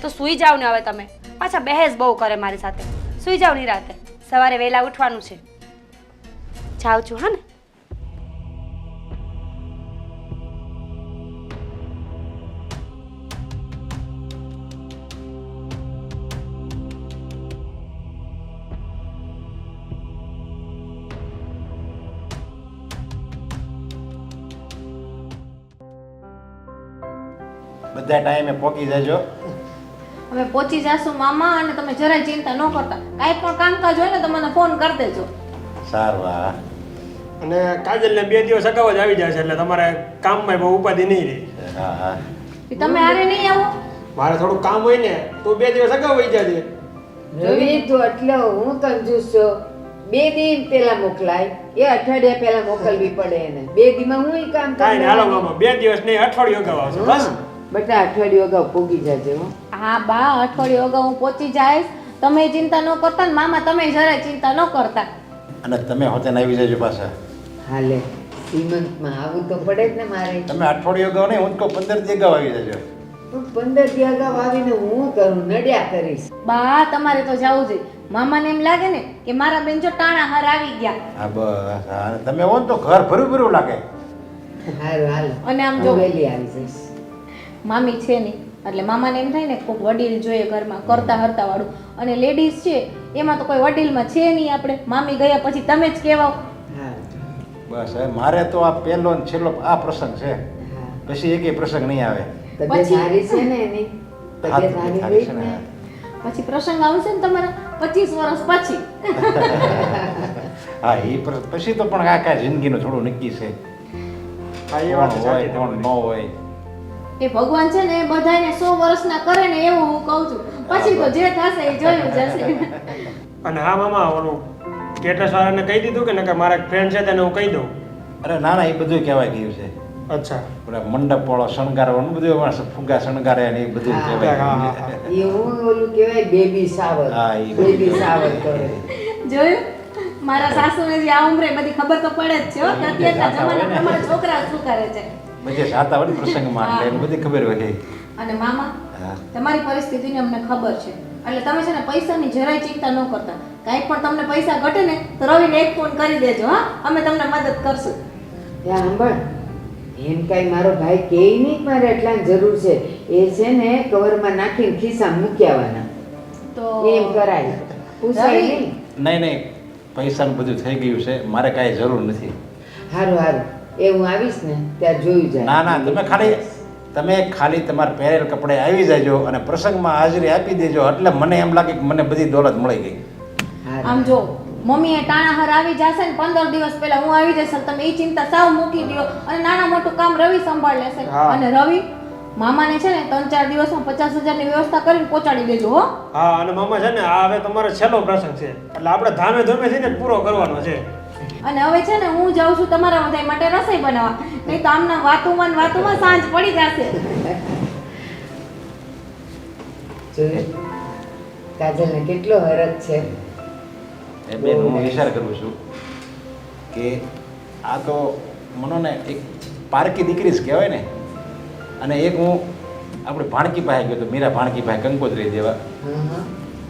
[SPEAKER 7] તો સૂઈ જાવ ને. હવે તમે પાછા બહેસ બહુ કરે મારી સાથે. સૂઈ જાવ નિરાતે, સવારે વહેલા ઉઠવાનું છે. જાઉં છું. હા ને?
[SPEAKER 6] બધા ટાઈમે પહોંચી જજો.
[SPEAKER 2] અમે પહોંચી જાશું મામા, અને તમે જરાય ચિંતા ન કરતા. કાંઈ પણ કામકાજ હોય ને તો મને ફોન કરી દેજો.
[SPEAKER 6] સારું. હા.
[SPEAKER 4] અને કાજલને 2 દિવસ અગાઉ જ આવી જાય છે, એટલે તમારે કામમાં બહુ ઉપાધિ નહીં રહે.
[SPEAKER 6] હા હા.
[SPEAKER 2] તમે હારે નહીં આવો?
[SPEAKER 4] મારે થોડું કામ હોય ને તો 2 દિવસ અગાઉ વહી જાય.
[SPEAKER 5] રવિ, તું એટલો હું કંજૂસ છું. 2 દિવસ પહેલા મોકલાય, એ અઠવાડિયા પહેલા મોકલવી પડે એને. 2 દિવસમાં હું કામ
[SPEAKER 4] કાંઈ નહીં, હાલો મામા, 2 દિવસ નહીં, અઠવાડિયું અગાઉ આવશે બસ.
[SPEAKER 5] બેટા અઠવાડિયું અગાઉ પૂગી જજો. હો.
[SPEAKER 2] હા બા, અઠવાડિયું અગાઉ હું પહોંચી જઈશ. તમે ચિંતા ન કરતા ને મામા તમે જરાય ચિંતા ન કરતા.
[SPEAKER 6] અને તમે હોતે આવી જજો પાછા.
[SPEAKER 5] હાલે, શ્રીમંતમાં આવવું તો પડે જ ને મારે.
[SPEAKER 6] તમે અઠવાડિયું અગાઉ નહીં, હું તો 15 દી અગાઉ આવી જજો.
[SPEAKER 5] પણ 15 દી અગાઉ આવીને હું કરું? નડ્યા કરીશ.
[SPEAKER 2] બા તમારે તો જવું જોઈએ. મામાને એમ લાગે ને કે મારા બેન જો ટાણા હાર આવી ગયા.
[SPEAKER 6] હા બસ. હા, અને તમે હો ને તો ઘર ભરું ભરું લાગે.
[SPEAKER 5] હારું, હાલો.
[SPEAKER 2] અને આમ
[SPEAKER 5] હું
[SPEAKER 2] જો
[SPEAKER 5] વહેલી આવી જઈશ.
[SPEAKER 2] મામી છે નહીં એટલે મામાને એમ થાય ને કોઈક વડીલ જોઈએ ઘરમાં, કરતા હરતા વાળું. અને લેડીઝ છે એમાં તો કોઈ વડીલમાં છે નહીં. આપણે મામી ગયા પછી તમે જ કહેવાઓ.
[SPEAKER 5] હા
[SPEAKER 6] બસ હવે મારે તો આ પહેલો ને છેલ્લો આ પ્રસંગ છે,
[SPEAKER 5] હા.
[SPEAKER 6] પછી એકેય પ્રસંગ નહીં આવે.
[SPEAKER 5] તબિયત
[SPEAKER 2] પછી?
[SPEAKER 5] સારી છે ને એની?
[SPEAKER 6] હા,
[SPEAKER 5] તબિયત
[SPEAKER 6] તબિયત
[SPEAKER 5] સારી
[SPEAKER 6] સારી
[SPEAKER 5] રહી
[SPEAKER 6] છે ને.
[SPEAKER 5] ને?
[SPEAKER 2] પછી પ્રસંગ આવશે ને તમારા 25 વર્ષ પછી.
[SPEAKER 6] હા, એ પછી તો પણ આ કાંઈ જિંદગીનું થોડું નક્કી છે.
[SPEAKER 4] હા, એ વાત
[SPEAKER 6] કોણ
[SPEAKER 4] સાચી
[SPEAKER 6] હોય કોણ ન
[SPEAKER 4] તમારી.
[SPEAKER 6] હોય.
[SPEAKER 2] એ ભગવાન છે ને બધાને 100 વર્ષના કરે ને એવું હું કહું છું. પછી તો જે થશે એ જોયું જશે.
[SPEAKER 4] અને હા મામા, ઓલું કેટરસ વાળાને કહી દીધું કે નકર મારા ફ્રેન્ડ છે તેને હું કહી દઉં.
[SPEAKER 6] અરે ના ના, એ બધું કહેવાય ગયું છે.
[SPEAKER 4] અચ્છા.
[SPEAKER 6] પણ પેલા મંડપ વાળો શણગારવાનું બધું એમાં ફુગા શણગારે ને એ બધું
[SPEAKER 4] હા,
[SPEAKER 6] કહેવાય.
[SPEAKER 5] એવું ઓલું કહેવાય બેબી સાવર.
[SPEAKER 6] હા, એ
[SPEAKER 5] બેબી સાવર કરે.
[SPEAKER 2] જોયું મારા સાસુને જે આ ઉંમરે બધી ખબર તો પડે જ છે હો કે અત્યારના જમાના પ્રમાણે છોકરા શું કરે છે.
[SPEAKER 6] બધે સાતા હોય ને પ્રસંગમાં એટલે એને બધી ખબર હોય.
[SPEAKER 2] અને મામા
[SPEAKER 6] હા.
[SPEAKER 2] તમારી પરિસ્થિતિની અમને ખબર છે એટલે તમે છે ને પૈસાની જરાય ચિંતા ન કરતા. કાંઈ પણ તમને પૈસા ઘટે ને તો રવિને એક ફોન કરી દેજો હા, અમે તમને મદદ કરશું.
[SPEAKER 5] ત્યાં સાંભળ, એમ કાંઈ મારો ભાઈ કહે નહીં કે મારે એટલાની જરૂર છે. એ છે ને કવરમાં નાખીને ખિસ્સામાં મૂકી આવવાના.
[SPEAKER 2] તો
[SPEAKER 5] એમ કરાય. પૂછાય
[SPEAKER 2] રવિ.
[SPEAKER 5] નહીં.
[SPEAKER 6] નહીં પૈસાનું બધું થઈ ગયું છે, મારે કાંઈ જરૂર નથી.
[SPEAKER 5] હારું હારું, એ હું આવીશ ને ત્યારે જોયું જાય.
[SPEAKER 6] ના તમે ખાલી તમારા પહેરેલ કપડે આવી જાજો અને પ્રસંગમાં હાજરી આપી દેજો એટલે મને એમ લાગે કે મને બધી દોલત મળી ગઈ.
[SPEAKER 5] હારું.
[SPEAKER 2] આમ જો મમ્મીએ ટાણાહર આવી જશે ને 15 દિવસ પહેલા હું આવી જઈશ એટલે તમે એ ચિંતા સાવ મૂકી દો અને નાના મોટું કામ રવિ સંભાળ લેશે.
[SPEAKER 4] હા.
[SPEAKER 2] અને રવિ મામાને છે ને 3-4 દિવસમાં 50,000 ની વ્યવસ્થા કરીને પહોંચાડી દેજો હો.
[SPEAKER 4] હા, અને મામા છે ને આ હવે તમારો છેલ્લો પ્રસંગ છે એટલે આપણે ધામે ધોમે થઈને જ પૂરો કરવાનો છે.
[SPEAKER 2] અને હવે છે ને હું જાઉં છું તમારા બધા માટે રસોઈ બનાવવા, નહીં તો આમના વાતોમાં સાંજ પડી જશે.
[SPEAKER 5] જોયું? કાજલને કેટલો હરખ છે.
[SPEAKER 6] એ બેન હું વિચાર કરું છું કે આ તો મનોને એક પારકી દીકરી જ કહેવાય ને. અને એક હું આપણી ભાણકી પાસે ગયો તો મીરા ભાણકી પાસે કંકોત્રી દેવા.
[SPEAKER 5] હા હા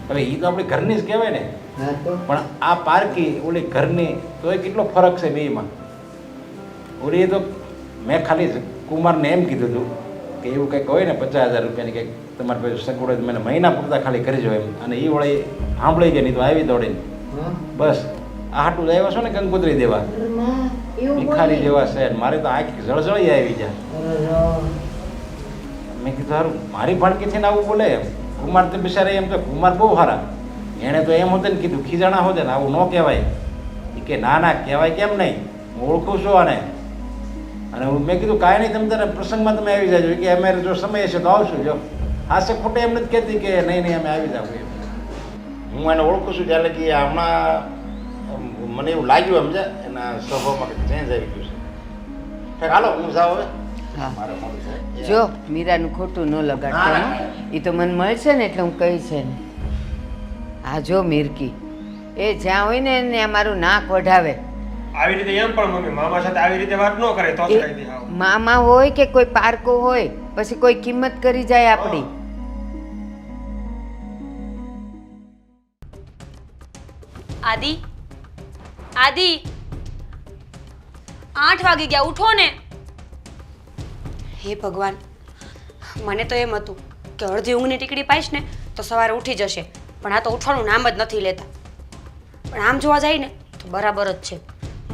[SPEAKER 6] હવે એ તો આપણી ઘરની જ કહેવાય ને.
[SPEAKER 5] હા તો
[SPEAKER 6] પણ આ પારકી ઓલી ઘરની તો એ કેટલો ફરક છે બેમાં. ઓલી તો મેં ખાલી કુમારને એમ કીધું હતું કે એવું કંઈક હોય ને 50,000 રૂપિયાની કંઈક તમારે પાસે સગવડ હોય તો મને મહિના પૂરતા ખાલી કરી જો એમ. અને એ વળી સાંભળી ગઈ નહીં તો આવી દોડીને
[SPEAKER 5] હા.
[SPEAKER 6] બસ આ હાટું જ આવ્યો છો ને કંકોત્રી દેવા.
[SPEAKER 5] અરે માં, એવું
[SPEAKER 6] ભિખારી
[SPEAKER 5] બોલે?
[SPEAKER 6] જેવા છે મારે તો આંખ જળજળી આવી જાય.
[SPEAKER 5] અરે
[SPEAKER 6] મેં કીધું સારું મારી ભાણકી થઈને આવું બોલે એમ. કુમાર તો બિચારા એમ તો કુમાર બહુ સારા. એણે તો એમ હોતે ને કીધું ખીજાણા હોતે ને આવું ન કહેવાય. એ કે ના કહેવાય કેમ નહીં, હું ઓળખું છું આને. અને મેં કીધું કાંઈ નહીં, તમે તારે પ્રસંગમાં તમે આવી જાજો કે અમે જો સમય હશે તો આવશું. જો હાસે ખોટે એમ નથી કહેતી કે નહીં અમે આવી જાવ એમ. હું એને ઓળખું છું ત્યારે કે હમણાં મને એવું લાગ્યું સમજે એના સ્વભાવમાં કંઈક ચેન્જ આવી ગયું છે. ઠીક હાલો હું જાઉં હવે.
[SPEAKER 5] હા.
[SPEAKER 6] મારે મોડું થાય.
[SPEAKER 5] જો મીરાનું ખોટું ન લગાડતા
[SPEAKER 6] ના,
[SPEAKER 5] હો. એ તો મને મળશે ને એટલે હું કહી છે ને. આ જો મિરકી, એ જ્યાં હોય ને એને મારું નાક વઢાવે.
[SPEAKER 4] આવી રીતે એમ પણ મમ્મી મામા સાથે આવી રીતે વાત ન કરે તો જ
[SPEAKER 5] એ
[SPEAKER 4] કહી દે. હા.
[SPEAKER 5] મામા હોય કે કોઈ પારકો હોય પછી કોઈ કિંમત કરી જાય આપણી.
[SPEAKER 7] આદિ 8 વાગી ગયા, ઉઠો ને. હે ભગવાન, મને તો એમ હતું કે અડધી ઊંઘની ટીકડી પાઈશ ને તો સવારે ઉઠી જશે, પણ આ તો ઉઠવાનું નામ જ નથી લેતા. પણ આમ જોવા જાય ને તો બરાબર જ છે.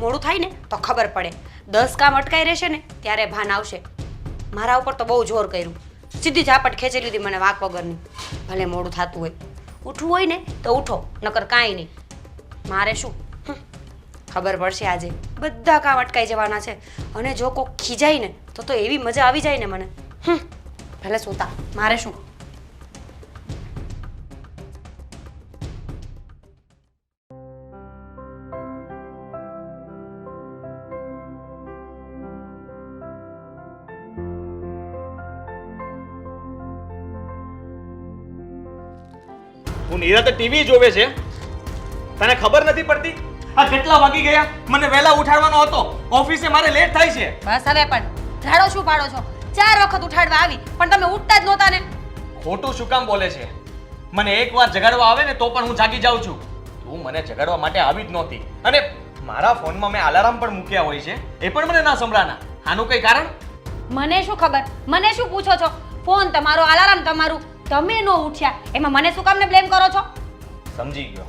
[SPEAKER 7] મોડું થાય ને તો ખબર પડે, 10 કામ અટકાઈ રહેશે ને ત્યારે ભાન આવશે. મારા ઉપર તો બહુ જોર કર્યું, સીધી ઝાપટ ખેંચી લીધી મને વાંક વગરની. ભલે મોડું થતું હોય, ઉઠવું હોય ને તો ઉઠો, નકર કાંઈ નહીં. મારે શું ખબર પડશે આજે બધા કામ અટકાઈ જવાના છે. અને જો કોક ખીજાય ને તો એવી મજા આવી જાય ને મને. ભલે સૂતા, મારે શું.
[SPEAKER 3] હું નિરાતે ટીવી જોવે છે, તને ખબર નથી પડતી? આ કેટલા વાગી ગયા? મને વહેલા ઉઠાડવાનો હતો, ઓફિસે મારે લેટ થાય છે.
[SPEAKER 7] બસ હવે પણ રાડો શું પાડો છો? 4 વખત ઉઠાડવા આવી પણ તમે ઉઠતા જ નહોતા ને.
[SPEAKER 3] ખોટું શું કામ બોલે છે? મને એકવાર જગાડવા આવે ને તો પણ હું જાગી જાઉં છું. તું મને જગાડવા માટે આવી જ નહોતી. અને મારા ફોનમાં મેં અલાર્મ પણ મૂક્યા હોય છે, એ પણ મને ના સંભળાના. આનું કઈ કારણ?
[SPEAKER 7] મને શું ખબર, મને શું પૂછો છો? ફોન તમારો, અલાર્મ તમારું, તમે નો ઉઠ્યા એમાં મને શું કામને બ્લેમ કરો છો?
[SPEAKER 3] સમજી ગયો.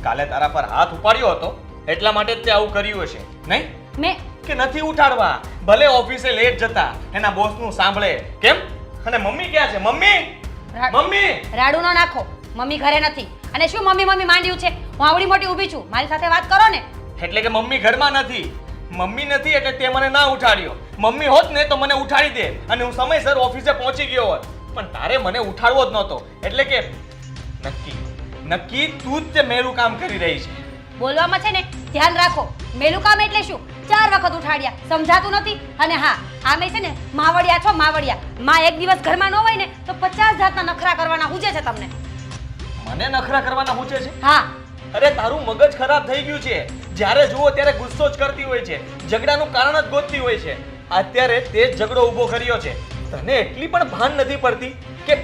[SPEAKER 3] કાલે તારા પર હાથ ઉપાડ્યો હતો એટલા માટે જ તે આવું કર્યું હશે, નહીં?
[SPEAKER 7] મેં
[SPEAKER 3] કે નથી ઉઠાડવા, ભલે ઓફિસે લેટ જતા એના બોસનું સાંભળે. કેમ? અને મમ્મી ક્યાં છે? મમ્મી!
[SPEAKER 7] રાડુ ન નાખો. મમ્મી ઘરે નથી. અને શું મમ્મી માંડ્યું છે? હું આવડી મોટી ઊભી છું, મારી સાથે વાત કરો ને.
[SPEAKER 3] એટલે કે મમ્મી ઘરમાં નથી. મમ્મી નથી એટલે તે મને ના ઉઠાડ્યો. મમ્મી હોત ને તો મને ઉઠાડી દે અને હું સમયસર ઓફિસે પહોંચી ગયો હોત. પણ તારે મને ઉઠાડવો જ નહોતો. એટલે કે નક્કી તું જ તે મેરું કામ કરી રહી છે.
[SPEAKER 7] બોલવામાં છે ને ધ્યાન રાખો. મેલું કામ એટલે શું? 4 વખત ઉઠાડ્યા, સમજાતું નથી? અને હા, આમે છે ને માવડિયા છો, માવડિયા. માં એક દિવસ ઘરમાં ન હોય ને તો 50 જાતના નખરા કરવાના હુજે છે તમને.
[SPEAKER 3] મને નખરા કરવાના પૂછે છે?
[SPEAKER 7] હા,
[SPEAKER 3] અરે તારું મગજ ખરાબ થઈ ગયું છે. જ્યારે જુઓ ત્યારે ગુસ્સો જ કરતી હોય છે, ઝઘડાનું કારણ જ ગોતતી હોય છે. અત્યારે તે જ ઝઘડો ઊભો કર્યો છે. તને એટલી પણ ભાન નથી પડતી કે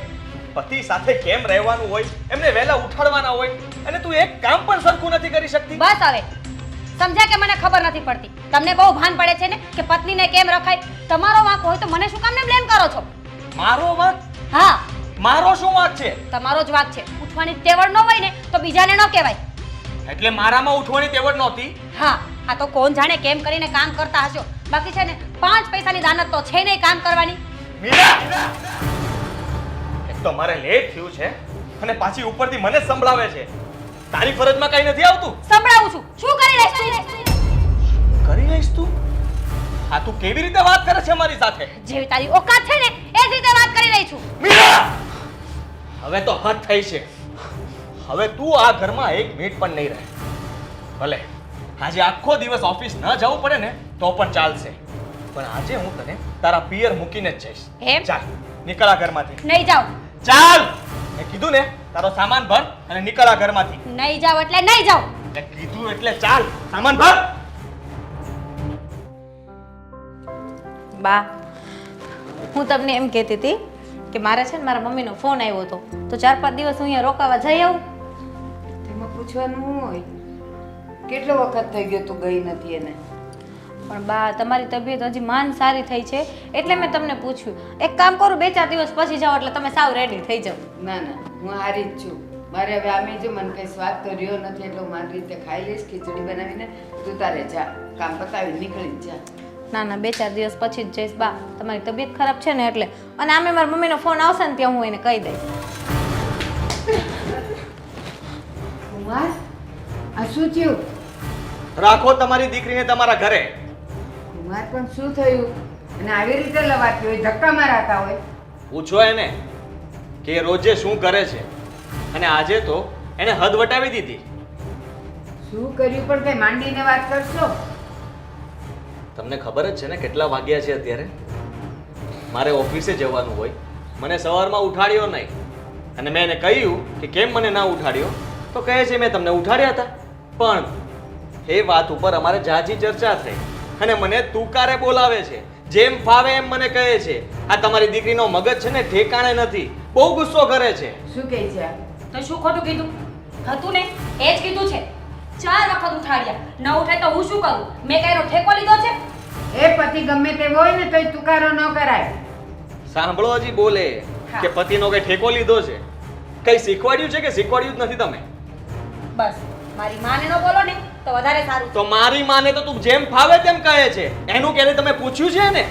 [SPEAKER 3] પતિ સાથે કેમ રહેવાનું હોય, એમને વહેલા ઉઠાડવાના હોય, અને તું એક કામ પણ સરખું નથી કરી શકતી.
[SPEAKER 7] બસ હવે સમજ્યા કે મને ખબર નથી પડતી. તમને બહુ ભાન પડે છે ને કે પત્નીને કેમ રખાય. તમારો વાંક હોય તો મને શું કામને બ્લેમ કરો છો?
[SPEAKER 3] મારો વાંક?
[SPEAKER 7] હા,
[SPEAKER 3] મારો શું વાંક છે?
[SPEAKER 7] તમારો જ વાંક છે. ઉઠવાની તેવડ ન હોય ને તો બીજાને ન કહેવાય.
[SPEAKER 3] એટલે મારામાં ઉઠવાની તેવડ નહોતી?
[SPEAKER 7] હા, આ તો કોણ જાણે કેમ કરીને કામ કરતા હશો. બાકી છે ને 5 પૈસાની દાનત તો છે નહીં કામ કરવાની.
[SPEAKER 3] મીરા! એક તો મારે લેટ થયું છે અને પાછી ઉપરથી મને જ સંભળાવે છે. તારી ફરજમાં કઈ નથી આવતું?
[SPEAKER 7] સંભળાવું છું. શું કરી રહીશ તું?
[SPEAKER 3] કરી લઈશ તું? હા, તું કેવી રીતે વાત કરે છે મારી સાથે?
[SPEAKER 7] જેવી તારી ઓકાત છે ને એ જ રીતે વાત કરી રહી છું.
[SPEAKER 3] મીરા! હવે તો હદ થઈ છે. હવે તું આ ઘરમાં 1 મિનિટ પણ નહીં રહે. ભલે આજે આખો દિવસ ઓફિસ ન જવું પડે ને તો પણ ચાલશે, પણ આજે હું તને તારા પિયર મૂકીને જ જઈશ.
[SPEAKER 7] એમ?
[SPEAKER 3] ચાલ, નીકળ આ ઘરમાંથી.
[SPEAKER 7] નહીં જાવ.
[SPEAKER 3] ચાલ! મેં કીધું ને, તારો સામાન ભર અને નીકળ આ ઘરમાંથી.
[SPEAKER 7] નહીં જાવ એટલે નહીં જાવ.
[SPEAKER 3] મેં કીધું એટલે ચાલ, સામાન ભર.
[SPEAKER 2] બા, હું તમને એમ કહેતી હતી કે મારે છે ને મારા મમ્મીનો ફોન આવ્યો હતો, તો 4-5 દિવસ હું અહીંયા રોકાવા જઈ આવું.
[SPEAKER 5] તેમાં પૂછવાનું શું હોય? કેટલો વખત થઈ ગયો તું ગઈ નથી એને?
[SPEAKER 2] પણ બા, તમારી તબિયત હજી માન સારી થઈ છે એટલે મેં તમને પૂછ્યું. એક કામ કરું, 2-4 દિવસ પછી જાઓ એટલે તમે સાવ રેડી થઈ જાઓ.
[SPEAKER 5] ના ના, હું હારી જ છું. મારે હવે આમે જો મને કઈ સ્વાદ તો રહ્યો નથી એટલે હું મારી રીતે ખાઈ લઈશ ખીચડી બનાવીને. તું તારે જા, કામ પતાવી નીકળી જ જા.
[SPEAKER 2] ના ના, 2-4 દિવસ પછી જ જઈશ બા. તમારી તબિયત ખરાબ છે ને એટલે. અને આમે મારા મમ્મીનો ફોન આવશે ને ત્યાં હું એને કહી દઈશ.
[SPEAKER 5] કુમાર, આ શું થયું?
[SPEAKER 3] રાખો તમારી દીકરીને તમારા ઘરે.
[SPEAKER 5] કુમાર, પણ શું થયું? અને આવી રીતે લવાતી હોય, ધક્કા મારાતા હોય?
[SPEAKER 3] પૂછો એને કે એ રોજે શું કરે છે, અને આજે તો એને હદ વટાવી દીધી.
[SPEAKER 5] શું કર્યું પણ કઈ માંડીને વાત કરશો?
[SPEAKER 3] તમને ખબર જ છે ને કેટલા વાગ્યા છે અત્યારે? મારે ઓફિસે જવાનું હોય, મને સવારમાં ઉઠાડ્યો નહીં, અને મેં એને કહ્યું કે કેમ મને ના ઉઠાડ્યો, તો કહે છે મેં તમને ઉઠાડ્યા હતા. પણ એ વાત ઉપર અમારે ઝાઝી ચર્ચા થઈ અને મને તુકારે બોલાવે છે, જેમ ફાવે એમ મને કહે છે. આ તમારી દીકરીનો મગજ છે ને ઠેકાણે નથી, બહુ ગુસ્સો કરે છે.
[SPEAKER 5] શું કહે છે આ?
[SPEAKER 7] તો શું ખોટું કીધું? હતું ને એ જ કીધું છે. 4 વખત ઉઠાડ્યા, ન ઉઠે તો હું શું કરું? મેં કઈનો ઠેકો લીધો છે?
[SPEAKER 5] એ પતિ ગમે તે હોય ને તોય તુકારો ન કરાય.
[SPEAKER 3] સાંભળો, હજી બોલે કે પતિનો કઈ ઠેકો લીધો છે. કઈ શીખવાડ્યું છે કે શીખવાડ્યું જ નથી તમે?
[SPEAKER 7] બસ મારી માને ન બોલો ને તો વધારે સારું.
[SPEAKER 3] તો મારી માને તો તું જેમ ફાવે તેમ કહે છે. એનું ક્યારે તમે પૂછ્યું છે ને?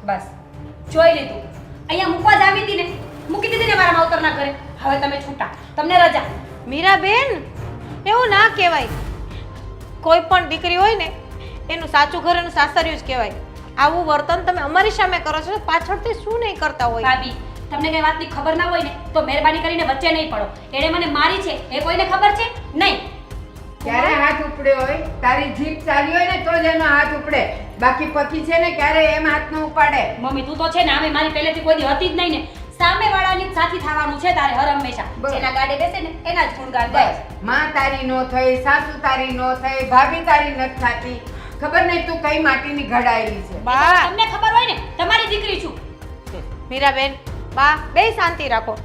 [SPEAKER 7] બસ જોઈ લીધું. અહીંયા મૂકવા જ આવી હતી ને, મૂકી દીધી ને મારા માવતરના ઘરે. હવે તમે છૂટા, તમને રજા.
[SPEAKER 2] મીરાબેન, એવું ના કહેવાય. કોઈ પણ દીકરી હોય ને એનું સાચું ઘર એનું સાસરિયું જ કહેવાય. આવું વર્તન તમે અમારી સામે કરો છો, પાછળથી શું નહીં કરતા હોય.
[SPEAKER 7] ભાભી, તમને કઈ વાતની ખબર ના હોય ને તો મહેરબાની કરીને વચ્ચે નહીં પડો. એણે મને મારી છે એ કોઈને ખબર છે નહીં?
[SPEAKER 5] ક્યારે હાથ ઉપડ્યો હોય? તારી જીભ ચાલી હોય ને તો જ એનો હાથ ઉપડે, બાકી પતિ છે ને ક્યારે એમ હાથ ન ઉપાડે.
[SPEAKER 7] મમ્મી તું તો છે ને આમે મારી પહેલેથી કોઈ દી હતી જ નહીં ને. સામેવાળાની જ સાથી થવાનું છે તારે હર હંમેશા.
[SPEAKER 5] બસ.
[SPEAKER 7] જેના ગાડે બેસે ને એના જ ગુણગાન ગાય.
[SPEAKER 5] બસ, માં તારી નો થઈ, સાસુ તારી નો થઈ, ભાભી તારી નથી થાતી. ખબર નહીં તું કઈ માટીની ઘડાયેલી છે.
[SPEAKER 2] બા,
[SPEAKER 7] તમને ખબર હોય ને, તમારી દીકરી છું.
[SPEAKER 2] મીરાબેન, બા, બે શાંતિ રાખો.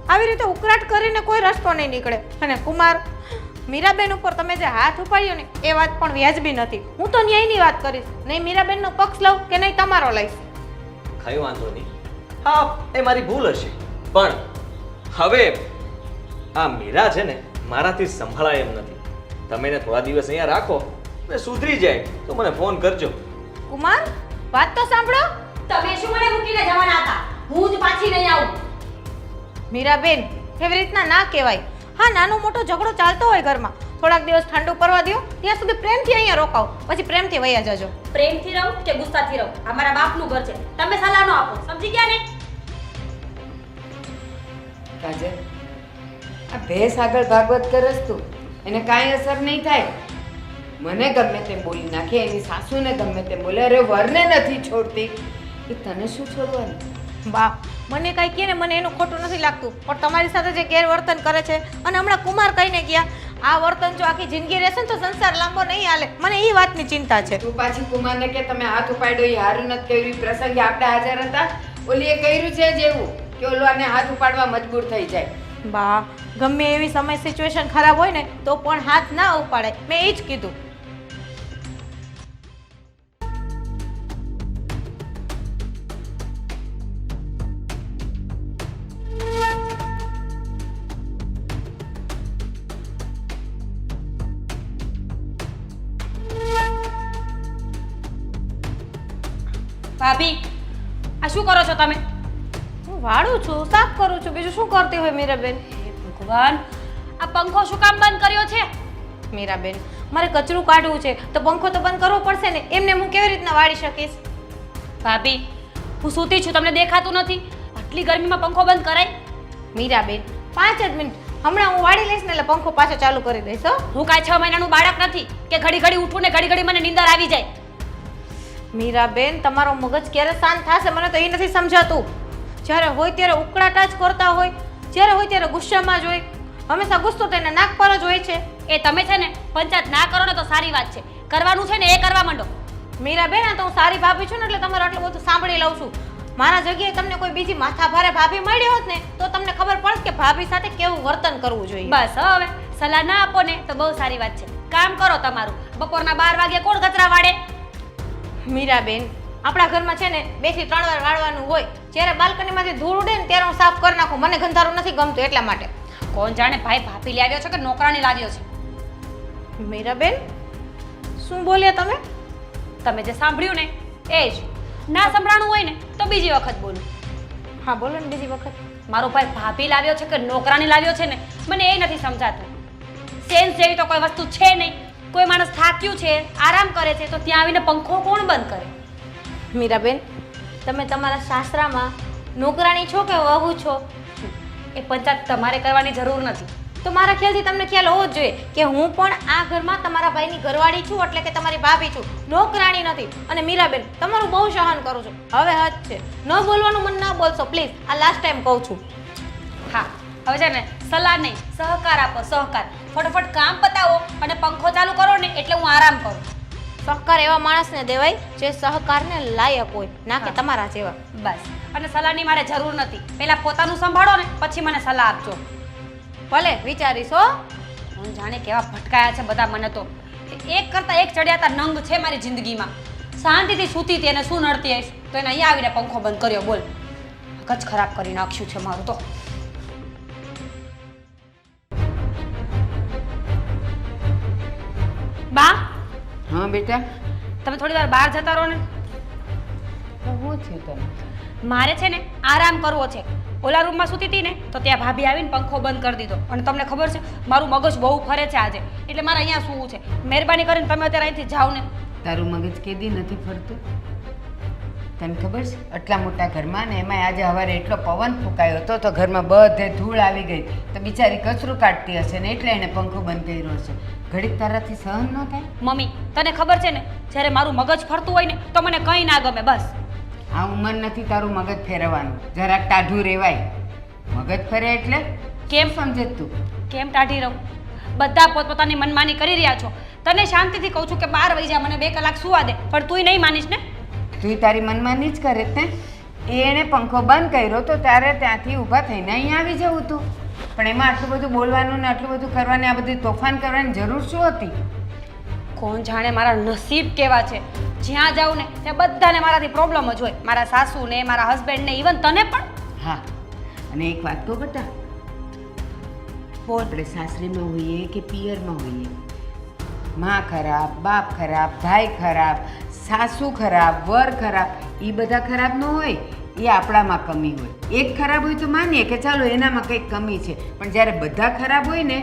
[SPEAKER 2] આવી રીતે ઉકળાટ કરીને કોઈ રસ્તો નહીં નીકળે. અને કુમાર, મીરાબેન ઉપર તમે જે હાથ ઉપાડ્યો ને એ વાત પણ વ્યાજબી નથી. હું તો ન્યાયની વાત કરીશ. નહીં મીરાબેનનો પક્ષ લઉં કે નહીં તમારો લઈશ.
[SPEAKER 3] કઈ વાંધો નહીં. હા, એ મારી ભૂલ હશે, પણ હવે આ મીરા છે ને મારાથી સંભળાય એમ નથી. તમે એને થોડા દિવસ અહીંયા રાખો ને સુધરી જાય તો મને ફોન કરજો.
[SPEAKER 2] કુમાર, વાત તો સાંભળો.
[SPEAKER 7] તમે શું મને મૂકીને જવાના હતા? હું જ પાછી નહીં આવું.
[SPEAKER 2] મીરાબેન, એવી રીતના ના કહેવાય. હા, નાનો મોટો ઝઘડો ચાલતો હોય ઘરમાં, થોડાક દિવસ ઠંડુ પડવા દો, ત્યાં સુધી પ્રેમથી અહીંયા રોકાવો, પછી પ્રેમથી વયા જજો.
[SPEAKER 7] પ્રેમથી રહું કે ગુસ્સાથી રહું, આ મારા બાપનું ઘર છે. તમે સલાહ ન આપો, સમજી ગયા ને?
[SPEAKER 5] કાજલ, આ ભેંસ આગળ ભાગવત કરસ તું, એને કાંઈ અસર નહીં થાય. મને ગમે તેમ બોલી નાખે, એની સાસુને ગમે તેમ બોલે, અરે વરને નથી છોડતી, એ તને શું છોડવાનું?
[SPEAKER 2] બા મને કાંઈ કહે ને મને એનું ખોટું નથી લાગતું, પણ તમારી સાથે જે ગેરવર્તન કરે છે અને હમણાં કુમાર કહીને ગયા, આ વર્તન જો આખી જિંદગી રહેશે ને તો સંસાર લાંબો નહીં હાલે. મને એ વાતની ચિંતા છે.
[SPEAKER 5] તું પાછી કુમારને કે તમે હાથ ઉપાડ્યો, એ હારું નથી કર્યું, પ્રસંગે આપણે હાજર હતા, ઓલીએ કર્યું છે જેવું કે ઓલાને હાથ ઉપાડવા મજબૂર થઈ જાય.
[SPEAKER 2] બા ગમે એવી સમય સિચ્યુએશન ખરાબ હોય ને તો પણ હાથ ના ઉપાડે, મેં એ જ કીધું.
[SPEAKER 7] ભાભી આ શું કરો છો તમે?
[SPEAKER 2] હું વાળું છું, સાફ કરું છું, બીજું શું કરતી હોય મીરાબેન?
[SPEAKER 7] હે ભગવાન, આ પંખો શું કામ બંધ કર્યો છે?
[SPEAKER 2] મીરાબેન મારે કચરું કાઢવું છે તો પંખો તો બંધ કરવો પડશે ને, એમને હું કેવી રીતના વાળી શકીશ?
[SPEAKER 7] ભાભી હું સૂતી છું, તમને દેખાતું નથી? આટલી ગરમીમાં પંખો બંધ કરાય?
[SPEAKER 2] મીરાબેન 5 જ મિનિટ, હમણાં હું વાળી લઈશ ને એટલે પંખો પાછો ચાલુ કરી દઈશ. હો
[SPEAKER 7] હું કાંઈ 6 મહિનાનું બાળક નથી કે ઘડી ઘડી ઉઠું ને ઘડી ઘડી મને નીંદર આવી જાય.
[SPEAKER 2] મીરાબેન તમારો મગજ ક્યારે શાંત થશે મને તો એ નથી સમજાતું. જ્યારે હોય ત્યારે ઉકળાટા જ કરતા હોય, જ્યારે હોય ત્યારે ગુસ્સામાં જ હોય, હંમેશા ગુસ્સો થઈને નાક પર જ હોય છે.
[SPEAKER 7] એ તમે છે ને પંચાયત ના કરો ને તો સારી વાત છે, કરવાનું છે ને એ કરવા માંડો.
[SPEAKER 2] મીરાબેન આ તો હું સારી ભાભી છું ને એટલે તમારું આટલું બધું સાંભળી લઉં છું. મારા જગ્યાએ તમને કોઈ બીજી માથા ભારે ભાભી મળી હોત ને તો તમને ખબર પડત કે ભાભી સાથે કેવું વર્તન કરવું જોઈએ.
[SPEAKER 7] બસ હવે સલાહ ના આપો ને તો બહુ સારી વાત છે. કામ કરો તમારું, બપોરના 12 વાગે કોણ કચરા વાળે?
[SPEAKER 2] મીરાબેન આપણા ઘરમાં છે ને 2 થી 3 વાર વાળવાનું હોય, જ્યારે બાલ્કનીમાંથી ધૂળ ઉડે ને ત્યારે હું સાફ કરી નાખું, મને ગંધારું નથી ગમતું એટલા માટે.
[SPEAKER 7] કોણ જાણે ભાઈ ભાભી લાવ્યો છે કે નોકરાણી લાવ્યો છે?
[SPEAKER 2] મીરાબેન શું બોલ્યા તમે?
[SPEAKER 7] તમે જે સાંભળ્યું ને એ જ. ના સંભળાણું હોય ને તો બીજી વખત બોલું.
[SPEAKER 2] હા બોલો ને બીજી વખત.
[SPEAKER 7] મારો ભાઈ ભાભી લાવ્યો છે કે નોકરાણી લાવ્યો છે ને મને એ નથી સમજાતું. સેન્સ જેવી તો કોઈ વસ્તુ છે નહીં. કોઈ માણસ થાક્યું છે, આરામ કરે છે તો ત્યાં આવીને પંખો કોણ બંધ કરે?
[SPEAKER 2] મીરાબેન તમે તમારા સાસરામાં નોકરાણી છો કે વહુ છો?
[SPEAKER 7] એ પંચાયત તમારે કરવાની જરૂર નથી.
[SPEAKER 2] તો મારા ખ્યાલથી તમને ખ્યાલ હોવો જ જોઈએ કે હું પણ આ ઘરમાં તમારા ભાઈની ઘરવાળી છું, એટલે કે તમારી ભાભી છું, નોકરાણી નથી. અને મીરાબેન તમારું બહુ સહન કરું છું, હવે હદ છે, ન બોલવાનું મન ના બોલશો પ્લીઝ, આ લાસ્ટ ટાઈમ કહું છું.
[SPEAKER 7] હા હવે છે ને સલાહ નહીં, સહકાર આપો, સહકાર. ફટાફટ કામ પતાવો અને પંખો ચાલુ કરો ને એટલે હું આરામ કરું.
[SPEAKER 2] સહકાર એવા માણસને દેવાય જે સહકારને લાયક હોય, ના કે તમારા જેવા.
[SPEAKER 7] બસ, અને સલાહની મારે જરૂર નથી. પહેલા પોતાનું સંભાળો ને પછી મને સલાહ આપજો.
[SPEAKER 2] ભલે વિચારીશ. હો
[SPEAKER 7] હું જાણે કેવા ભટકાયા છે બધા મને તો. એક કરતા એક ચડિયાતા નંગ છે મારી જિંદગીમાં. શાંતિથી સૂતી હતી અને શું નડતી આવીશ તો એને અહીંયા આવીને પંખો બંધ કર્યો. બોલ, મગજ ખરાબ કરી નાખ્યું છે મારું તો. બા
[SPEAKER 5] હા બેટા,
[SPEAKER 7] તમે થોડી વાર બહાર જતા રહો ને.
[SPEAKER 5] શું થયું તને?
[SPEAKER 7] મારે છે ને આરામ કરવો છે. ઓલા રૂમમાં સૂતી હતી ને તો ત્યાં ભાભી આવીને પંખો બંધ કરી દીધો. અને તમને ખબર છે મારું મગજ બહુ ફરે છે આજે, એટલે મારે અહીંયા સૂવું છે. મહેરબાની કરીને તમે અત્યારે અહીંથી જાઓ ને.
[SPEAKER 5] તારું મગજ કેદી નથી ફરતું? તને ખબર છે આટલા મોટા ઘરમાં ને એમાં આજે સવારે એટલો પવન ફૂંકાયો હતો તો ઘરમાં બધે ધૂળ આવી ગઈ, તો બિચારી કચરું કાઢતી હશે ને એટલે એને પંખો બંધ કર્યો હશે. ઘડીક તારાથી સહન ન થાય?
[SPEAKER 7] મમ્મી તને ખબર છે ને જ્યારે મારું મગજ ફરતું હોય ને તો મને કંઈ ના ગમે. બસ
[SPEAKER 5] આ ઉંમર નથી તારું મગજ ફેરવવાનું, જરાક ટાઢું રહેવાય. મગજ ફરે એટલે
[SPEAKER 7] કેમ
[SPEAKER 5] સમજે તું?
[SPEAKER 7] કેમ ટાઢી રહું? બધા પોતપોતાની મનમાની કરી રહ્યા છો. તને શાંતિથી કહું છું કે 12 વાગ્યા મને 2 કલાક સુવા દે, પણ તુંય નહીં માનીશ ને.
[SPEAKER 5] તું તારી મનમાની જ કરે ને. એણે પંખો બંધ કર્યો તો તારે ત્યાંથી ઊભા થઈને અહીંયા આવી જવું તું. પણ એમાં આટલું બધું બોલવાનું ને આટલું બધું કરવાની, આ બધી તોફાન કરવાની જરૂર શું હતી?
[SPEAKER 7] કોણ જાણે મારા નસીબ કેવા છે. જ્યાં જાઉં ને ત્યાં બધાને મારાથી પ્રોબ્લેમ જ હોય. મારા સાસુને, મારા હસબન્ડને, ઇવન તને પણ.
[SPEAKER 5] હા, અને એક વાત તો બતા, આપણે સાસરીમાં હોઈએ કે પિયરમાં હોઈએ, માં ખરાબ, બાપ ખરાબ, ભાઈ ખરાબ, સાસુ ખરાબ, વર ખરાબ, એ બધા ખરાબ ન હોય, એ આપણામાં કમી હોય. એક ખરાબ હોય તો માનીએ કે ચાલો એનામાં કંઈક કમી છે, પણ જ્યારે બધા ખરાબ હોય ને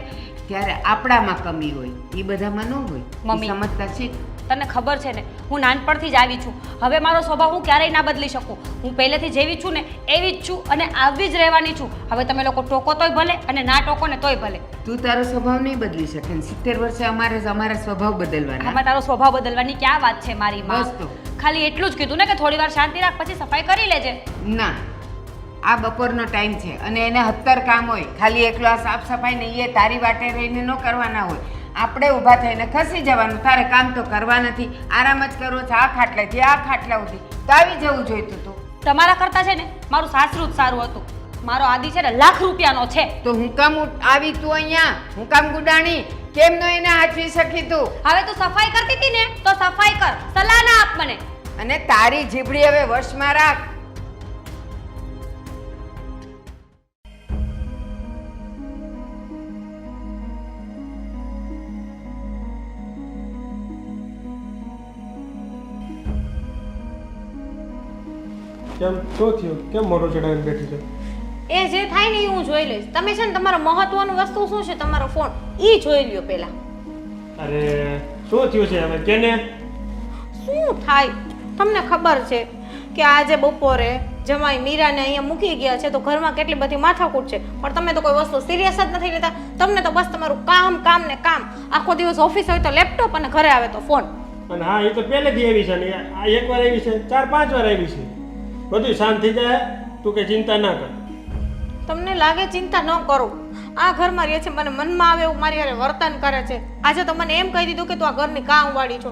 [SPEAKER 5] ત્યારે આપણામાં કમી હોય, એ બધામાં ન હોય.
[SPEAKER 7] મમ્મી
[SPEAKER 5] સમજતા છે?
[SPEAKER 7] તને ખબર છે ને હું નાનપણથી જ આવી છું. હવે મારો સ્વભાવ હું ક્યારેય ના બદલી શકું. હું પહેલેથી જેવી છું ને એવી જ છું અને આવી જ રહેવાની છું. હવે તમે લોકો ટોકો તોય ભલે અને ના ટોકો ને તોય ભલે.
[SPEAKER 5] તું તારો સ્વભાવ નહીં બદલી શકે ને 70 વર્ષે અમારા સ્વભાવ બદલવાના.
[SPEAKER 7] આમાં તારો સ્વભાવ બદલવાની ક્યાં વાત છે મારી માં?
[SPEAKER 5] બસ તો.
[SPEAKER 7] ખાલી એટલું જ કીધું ને કે થોડી વાર શાંતિ રાખ, પછી સફાઈ કરી લેજે.
[SPEAKER 5] ના, આ બપોરનો ટાઈમ છે અને એને 70 કામ હોય. ખાલી એકલો આ સાફ સફાઈ નહીં એ તારી વાટે રહીને ન કરવાના હોય. આપણે ઊભા થઈને ખસી જવાનું. તારે કામ તો કરવા નથી, આરામ જ કરવો છે. આ ખાટલાથી આ ખાટલા સુધી તો આવી જવું જોઈતું હતું.
[SPEAKER 7] તમારા કરતા છે ને મારું સાસરું જ સારું હતું. મારો આદિ છે ને લાખ રૂપિયાનો છે.
[SPEAKER 5] તો હું કામ આવી તું અહીંયા? હું કામ ગુડાણી? કેમ ન એને હાચવી શકી તું?
[SPEAKER 7] હવે તું સફાઈ કરતી હતી ને તો સફાઈ કર, સલાહ ના આપ મને.
[SPEAKER 5] અને તારી જીભડી હવે વશમાં રાખ.
[SPEAKER 4] કેમ શું થયું? કેમ મોટો ચડાવીને બેઠી છે?
[SPEAKER 2] એ જે થાય ને એ હું જોઈ લઈશ. તમે છે ને તમારો મહત્વનું વસ્તુ શું છે તમારો ફોન એ જોઈ લ્યો પહેલા.
[SPEAKER 4] અરે શું થયું છે હવે કેને?
[SPEAKER 2] શું થાય તમને ખબર છે કે આજે બપોરે જમાઈ મીરાને અહીંયા મૂકી ગયા છે તો ઘરમાં કેટલી બધી માથાકૂટ છે, પણ તમે તો કોઈ વસ્તુ સિરિયસ જ નથી લેતા. તમને તો બસ તમારું કામ કામ ને કામ. આખો દિવસ ઓફિસ હોય તો લેપટોપ અને ઘરે આવે તો ફોન.
[SPEAKER 4] અને હા, એ તો પહેલેથી આવી છે ને આ એકવાર આવી છે, 4-5 વાર આવી છે. બધું શાંત થઈ જાય, તું કે ચિંતા ના કર.
[SPEAKER 2] તમને લાગે ચિંતા ન કરો. આ ઘરમાં રહે છે, મને મનમાં આવે એવું મારી હારે વર્તન કરે છે. આજે તો મને એમ કહી દીધું કે તું આ ઘરની કામ વાળી છો.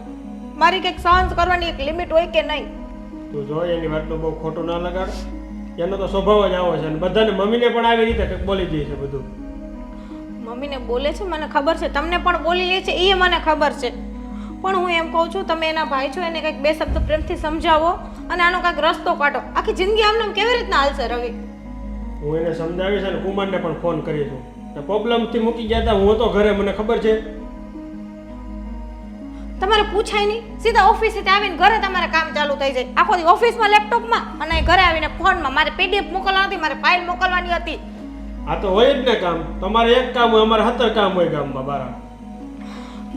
[SPEAKER 2] મારી કંઈક સહન કરવાની એક લિમિટ હોય કે નહીં?
[SPEAKER 4] તું જો એની વાતનું બહુ ખોટું ના લગાડ. એનો તો સ્વભાવ જ આવો છે અને બધાને મમ્મીને પણ આવી રીતે કંઈક બોલી દે છે બધું.
[SPEAKER 2] મમ્મીને બોલે છે મને ખબર છે, તમને પણ બોલી લે છે એ મને ખબર છે, પણ હું એમ કહું છું તમે એના ભાઈ છો, એને કંઈક બે શબ્દ પ્રેમથી સમજાવો અને આનો કંઈક રસ્તો કાઢો. આખી જિંદગી આમને કેવી રીતના હાલશે રવિ?
[SPEAKER 4] હું એને સમજાવીશ અને કુમારને પણ ફોન કરી છું. પ્રોબ્લેમથી મૂકી ગયા હતા, હું હતો ઘરે, મને ખબર છે.
[SPEAKER 2] તમારે પૂછાય નહીં, સીધા ઓફિસેથી આવીને ઘરે તમારે કામ ચાલુ થઈ જાય. આખો દી ઓફિસમાં લેપટોપમાં અને ઘરે આવીને ફોનમાં. મારે પીડીએફ મોકલવાની હતી, મારે ફાઇલ મોકલવાની હતી.
[SPEAKER 4] આ તો હોય જ ને કામ. તમારે એક કામ હોય, અમારે 70 કામ હોય ગામમાં બારા.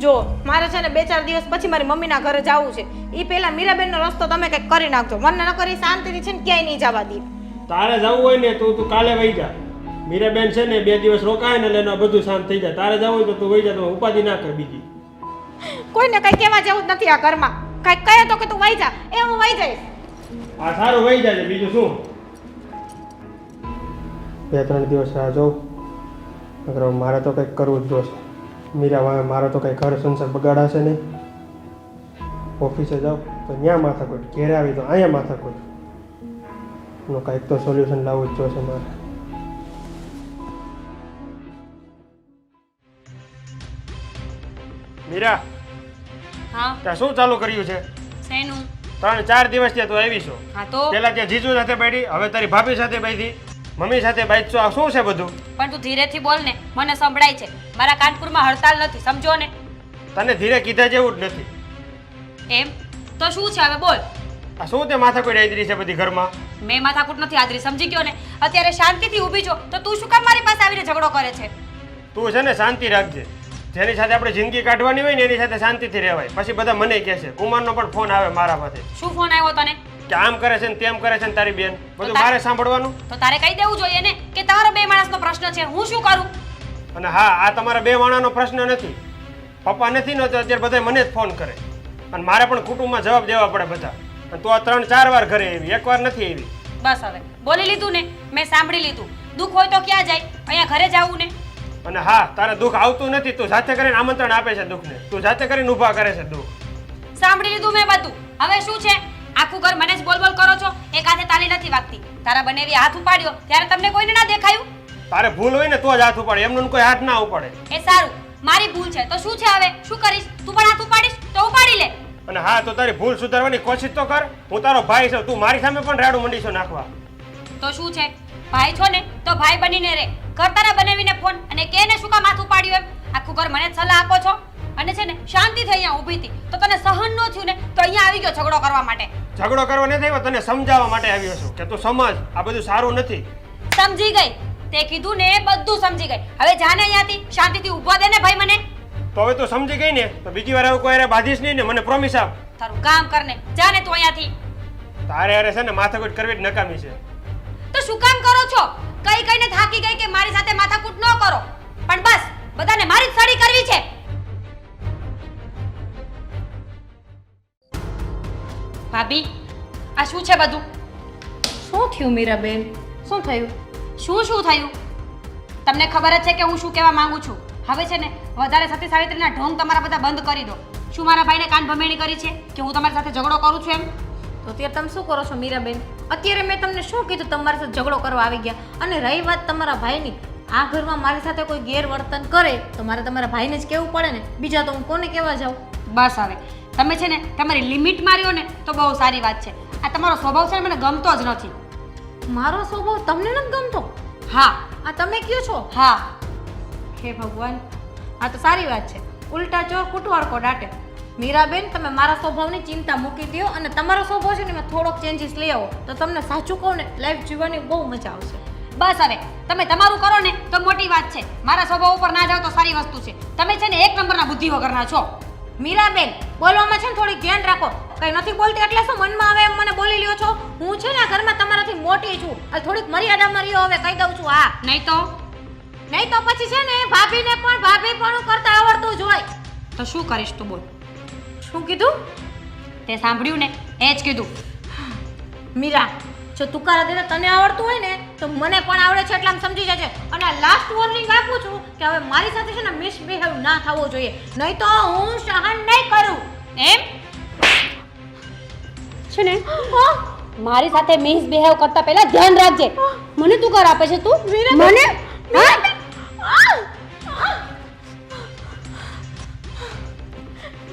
[SPEAKER 2] જો મારે છે ને 2-4 દિવસ પછી મારી મમ્મીના ઘરે જવું છે. એ પહેલા મીરાબેનનો રસ્તો તમે કંઈક કરી નાખજો. મને ન કરી શાંતિથી છે ને ક્યાંય નહીં જવા દે.
[SPEAKER 4] તારે જવું હોય ને તો તું કાલે વહી જા. મીરાબેન છે ને 2 દિવસ રોકાય ને એટલે એનું બધું શાંત થઈ જાય. તારે જવું હોય તો તું વહી જા, તો ઉપાધિ ના કર બીજી.
[SPEAKER 2] કોઈને કંઈ કહેવા જેવું જ નથી આ ઘરમાં. કંઈક કહે તો કે તું વહી જા, એ હું વહી જઈશ.
[SPEAKER 4] આ સારું વહી જાય બીજું શું. 2-3 દિવસ રાહ જોઉં. અગર મારે તો કંઈક કરવું જ જોશે. મીરા મારો તો કંઈ ઘર સંસાર બગાડાશે નહીં. ઓફિસે જાઉં તો ત્યાં માથાકૂટ, ઘેરે આવી તો અહીંયા માથાકૂટ. એનું કંઈક તો સોલ્યુશન લાવવું જ જોશે મારે. મીરા,
[SPEAKER 7] હા
[SPEAKER 4] ત્યાં શું ચાલુ કર્યું છે?
[SPEAKER 7] શેનું?
[SPEAKER 4] 3-4 દિવસ ત્યાં તું આવી છો.
[SPEAKER 7] હા તો
[SPEAKER 4] પેલા ત્યાં જીજુ સાથે બેઠી, હવે તારી ભાભી સાથે બેઠી, મમ્મી સાથે બેઠશો. આ શું છે બધું?
[SPEAKER 7] પણ તું ધીરેથી બોલ ને, મને સંભળાય છે. મારા કાનપુરમાં હડતાલ નથી, સમજો ને.
[SPEAKER 4] તને ધીરે કીધા જેવું જ નથી.
[SPEAKER 7] એમ તો શું છે હવે બોલ.
[SPEAKER 4] આ શું તે માથાકૂટ આદરી છે બધી ઘરમાં?
[SPEAKER 7] મેં માથાકૂટ નથી આદરી, સમજી ગયો ને? અત્યારે શાંતિથી ઊભી છો તો તું શું કામ મારી પાસે આવીને ઝઘડો કરે છે?
[SPEAKER 4] તું છે ને શાંતિ રાખજે. જેની સાથે આપણે જિંદગી કાઢવાની હોય ને એની સાથે શાંતિથી રહેવાય. પછી બધા મને કહે છે. કુમારનો પણ ફોન આવે મારા પાસે.
[SPEAKER 7] શું ફોન આવ્યો તને?
[SPEAKER 4] કે આમ કરે છે ને તેમ કરે છે ને તારી બેન. બધું મારે સાંભળવાનું?
[SPEAKER 7] તો તારે કહી દેવું જોઈએ ને કે તમારા બે માણસનો પ્રશ્ન છે, હું શું કરું?
[SPEAKER 4] અને હા, આ તમારા બે માણાનો પ્રશ્ન નથી. પપ્પા નથી ને તો અત્યારે બધા મને જ ફોન કરે અને મારે પણ કુટુંબમાં જવાબ દેવા પડે બધા. અને તું આ 3-4 વાર ઘરે આવી, એકવાર નથી આવી.
[SPEAKER 7] બસ હવે બોલી લીધું ને, મેં સાંભળી લીધું. દુઃખ હોય તો ક્યાં જાય? અહીંયા ઘરે જવું ને.
[SPEAKER 4] અને હા, તારે દુઃખ આવતું નથી. તું જાતે કરીને આમંત્રણ આપે છે દુઃખને. તું જાતે કરીને ઊભા કરે છે દુઃખ.
[SPEAKER 7] સાંભળી લીધું મેં બધું. હવે શું છે? આખું ઘર મને જ બોલ બોલ કરો છો. એક હાથે તાલી નથી વાગતી. તારા બનેવી હાથ ઉપાડ્યો ત્યારે તમને કોઈને ના દેખાયું?
[SPEAKER 4] તારે ભૂલ હોય ને તો જ હાથ ઉપાડે, એમનું કોઈ હાથ ના ઉપાડે.
[SPEAKER 7] એ સારું, મારી ભૂલ છે તો શું છે? હવે શું કરીશ? તું પણ હાથ ઉપાડીશ તો ઉપાડી લે.
[SPEAKER 4] અને હા, તો તારી ભૂલ સુધારવાની કોશિશ તો કર. હું તારો ભાઈ છું, તું મારી સામે પણ રાડું મંડી છો નાખવા.
[SPEAKER 7] તો શું છે? ભાઈ છો ને તો ભાઈ બનીને રે. ઘર તારા બનાવીને ફોન અને કે ને શું કામ હાથ ઉપાડ્યું એમ? આખું ઘર મને જ સલાહ આપો છો. અને છે ને શાંતિથી અહીંયા ઊભી હતી તો તને સહન ન થયું ને તો અહીંયા આવી ગયો ઝઘડો કરવા માટે.
[SPEAKER 4] ઝઘડો કરવા નથી આવ્યો, તને સમજાવવા માટે આવ્યો છું કે તું સમજ, આ બધું સારું નથી.
[SPEAKER 7] સમજી ગઈ. તે કીધું ને બધું સમજી ગઈ. હવે જાને અહીંયાથી શાંતિથી ઊભા દે ને ભાઈ મને.
[SPEAKER 4] તો હવે તું સમજી ગઈ ને તો બીજી વાર આવું કોઈ બાંધીશ નહીં ને, મને પ્રોમિસ આપ.
[SPEAKER 7] તારું કામ કરને જા ને તું અહીંયાથી.
[SPEAKER 4] તારે અરે છે ને માથાકૂટ કરવી જ નકામી છે.
[SPEAKER 7] તો શું કામ કરો છો? કઈ કઈને થાકી ગઈ કે મારી સાથે માથાકૂટ ન કરો, પણ બસ બધાને મારી જ સાડી કરવી છે. ભાભી આ શું છે બધું?
[SPEAKER 2] શું થયું મીરાબેન? શું થયું?
[SPEAKER 7] શું થયું? તમને ખબર જ છે કે હું શું કહેવા માંગુ છું. હવે છે ને વધારે સતી સાવિત્રીના ઢોંગ તમારા બધા બંધ કરી દો. શું મારા ભાઈને કાન ભમેણી કરી છે કે હું તમારી સાથે ઝઘડો કરું છું એમ?
[SPEAKER 2] તો અત્યારે તમે શું કરો છો મીરાબેન? અત્યારે મેં તમને શું કીધું તમારી સાથે ઝઘડો કરવા આવી ગયા? અને રહી વાત તમારા ભાઈની, આ ઘરમાં મારી સાથે કોઈ ગેરવર્તન કરે તો મારે તમારા ભાઈને જ કહેવું પડે ને, બીજા તો હું કોને કહેવા જાઉં?
[SPEAKER 7] બસ હવે તમે છે ને તમારી લિમિટ માર્યો ને તો બહુ સારી વાત છે. આ તમારો સ્વભાવ છે ને મને ગમતો જ નથી.
[SPEAKER 2] મારો સ્વભાવ તમને નથી ગમતો?
[SPEAKER 7] હા
[SPEAKER 2] આ તમે કયો છો?
[SPEAKER 7] હા.
[SPEAKER 2] હે ભગવાન, આ તો સારી વાત છે. ઉલટા ચોર કુટવાળકો દાટે. મીરાબેન, તમે મારા સ્વભાવની ચિંતા મૂકી દો અને તમારો સ્વભાવ છે ને એમાં થોડોક ચેન્જીસ લઈ આવો તો તમને સાચું કહું ને લાઈફ જીવવાની બહુ મજા આવશે.
[SPEAKER 7] બસ હવે તમે તમારું કરો ને તો મોટી વાત છે. મારા સ્વભાવ ઉપર ના જાવ તો સારી વસ્તુ છે. તમે છે ને એક નંબરના બુદ્ધિ વગરના છો.
[SPEAKER 2] મીરાબેન, બોલવામાં છે ને થોડી ધ્યાન રાખો. કઈ નથી બોલતી એટલે શું મનમાં આવે એમ મને બોલી લ્યો છો? હું છે ને આ ઘરમાં તમારાથી મોટી છું. આ થોડીક મર્યાદામાં રહ્યો હવે કહી દઉં છું. હા, નહીં તો પછી છે ને ભાભીને પણ ભાભીપણું કરતા આવડતું જ હોય.
[SPEAKER 7] તો શું કરીશ તું બોલ?
[SPEAKER 2] શું કીધું?
[SPEAKER 7] તે સાંભળ્યું ને એ જ કીધું.
[SPEAKER 2] મીરા, જો તુકારા દેતા તને આવડતું હોય ને તો મને પણ આવડે છે એટલે આમ સમજી જજે. અને આ લાસ્ટ વોર્નિંગ આપું છું કે હવે મારી સાથે છે ને મિસબિહેવ ના થવો જોઈએ, નહીં તો હું સહન નહીં કરું.
[SPEAKER 7] એમ
[SPEAKER 8] છે ને મારી સાથે મિસબિહેવ કરતા પહેલા ધ્યાન રાખજે. મને તું કર આપે છે તું મને?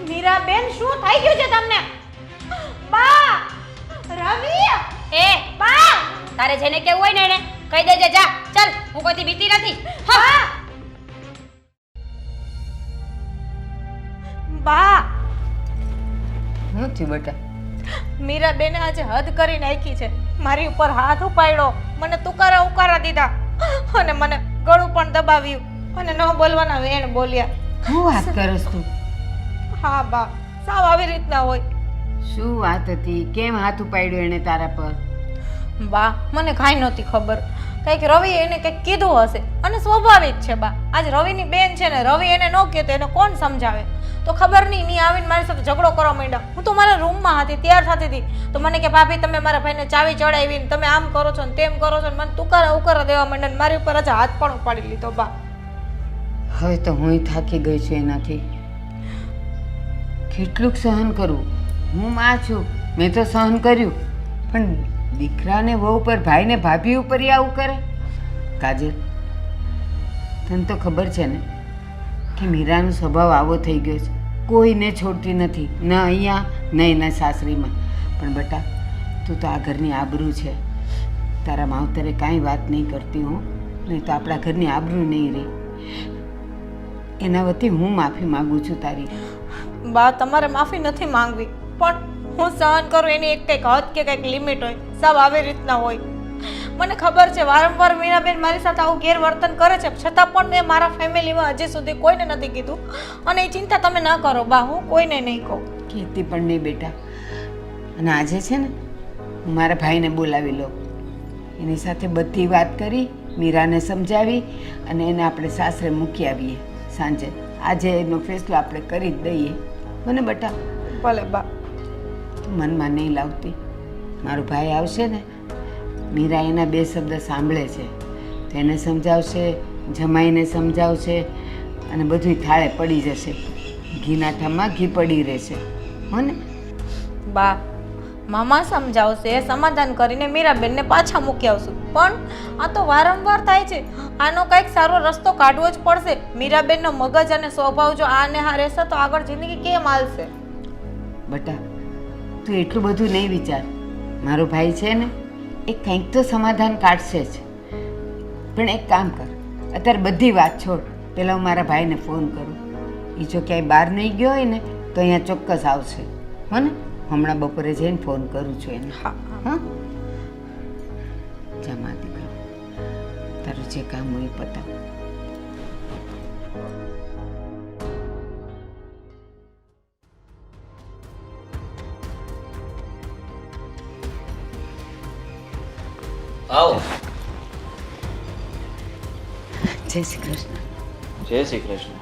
[SPEAKER 2] મીરાબેન, શું થઈ ગયું છે તમને? બા, રવિ,
[SPEAKER 7] એ
[SPEAKER 2] બા,
[SPEAKER 7] તારે જેને કેવું હોય ને એને કહી દેજે. જા ચાલ, હું કોઈથી બીતી નથી.
[SPEAKER 2] બા, બા.
[SPEAKER 5] શું થયું બેટા?
[SPEAKER 2] મીરાબેને આજે હદ કરી નાખી છે. મારી ઉપર હાથ ઉપાડ્યો, મને તુકારા ઉકારા દીધા અને મને ગળું પણ દબાવ્યું અને ન બોલવાના વેણ બોલ્યા.
[SPEAKER 5] શું વાત કરસ તું?
[SPEAKER 2] હા બા, સાવ આવી રીતના હોય.
[SPEAKER 5] શું વાત હતી? કેમ હાથ ઉપાડ્યો એને તારા પર?
[SPEAKER 2] બા, મને કાંઈ નહોતી ખબર. કંઈક રવિએ એને કંઈક કીધું હશે અને સ્વાભાવિક છે બા. આજ રવિની બેન છે ને, રવિ એને ન કહેતો એને કોણ સમજાવે? તો ખબર નહીં, ની આવીને મારી સાથે ઝઘડો કરવા માંડ્યા. હું તો મારા રૂમમાં હતી, તૈયાર થતી હતી તો મને કે ભાભી તમે મારા ભાઈને ચાવી ચડાવીને તમે આમ કરો છો ને તેમ કરો છો ને મને તુકારા ઉકારા દેવા માંડ્યા ને મારી ઉપર આજે હાથ પણ ઉપાડી લીધો બા.
[SPEAKER 5] હવે તો હું થાકી ગઈ છું એનાથી. કેટલુંક સહન કરું? હું માં છું, મેં તો સહન કર્યું, પણ દીકરાને વહુ પર, ભાઈને ભાભી ઉપર આવું કરે? કાજલ, તને તો ખબર છે ને કે મીરાનો સ્વભાવ આવો થઈ ગયો છે. કોઈને છોડતી નથી, ન અહીંયા ન એના સાસરીમાં. પણ બેટા, તું તો આ ઘરની આબરૂ છે. તારા માવતરે કાંઈ વાત નહીં કરતી હું, નહીં તો આપણા ઘરની આબરૂ નહીં રહી. એના વતી હું માફી માગું છું તારી.
[SPEAKER 2] બા, તમારે માફી નથી માંગવી, પણ હું સહન કરું એની એક કંઈક હદ કે કંઈક લિમિટ હોય. સાવ આવી રીતના હોય. મને ખબર છે વારંવાર મીરાબેન મારી સાથે આવું ગેરવર્તન કરે છે, છતાં પણ મેં મારા ફેમિલીમાં હજી સુધી કોઈને નથી કીધું અને એ ચિંતા તમે ના કરો બા, હું કોઈને નહીં કહું.
[SPEAKER 5] કીધી પણ નહીં બેટા. અને આજે છે ને હું મારા ભાઈને બોલાવી લઉં, એની સાથે બધી વાત કરી, મીરાને સમજાવી અને એને આપણે સાસરે મૂકી આવીએ સાંજે. આજે એનો ફેસલો આપણે કરી જ દઈએ. મને બેટા?
[SPEAKER 2] ભલે બા.
[SPEAKER 5] મનમાં નહીં લાવતી. મારો ભાઈ આવશે ને, મીરા એના બે શબ્દ સાંભળે છે તો એને સમજાવશે, જમાઈને સમજાવશે અને બધું થાળે પડી જશે. ઘીના ઠામાં ઘી પડી રહેશે. હો ને
[SPEAKER 2] બા? મામા સમજાવશે, સમાધાન કરીને મીરાબેનને પાછા મૂકી આવશું. પણ આ તો વારંવાર થાય છે. આનો કંઈક સારો રસ્તો કાઢવો જ પડશે. મીરાબેનનો મગજ અને સ્વભાવ જો આને હા રહેશે તો આગળ જિંદગી કેમ હાલશે?
[SPEAKER 5] બેટા, તું એટલું બધું નહીં વિચાર. મારો ભાઈ છે ને એ કંઈક તો સમાધાન કાઢશે જ. પણ એક કામ કર, અત્યારે બધી વાત છોડ, પહેલાં હું મારા ભાઈને ફોન કરું. એ જો ક્યાંય બહાર નહીં ગયો હોય ને તો અહીંયા ચોક્કસ આવશે. હો ને? હમણાં બપોરે જઈને ફોન કરું છું એને.
[SPEAKER 2] હા.
[SPEAKER 5] હા, જમા દીકરો, તારું જે કામ હોય એ પતાવ.
[SPEAKER 3] આવો.
[SPEAKER 5] જય શ્રી કૃષ્ણ.
[SPEAKER 3] જય શ્રી કૃષ્ણ.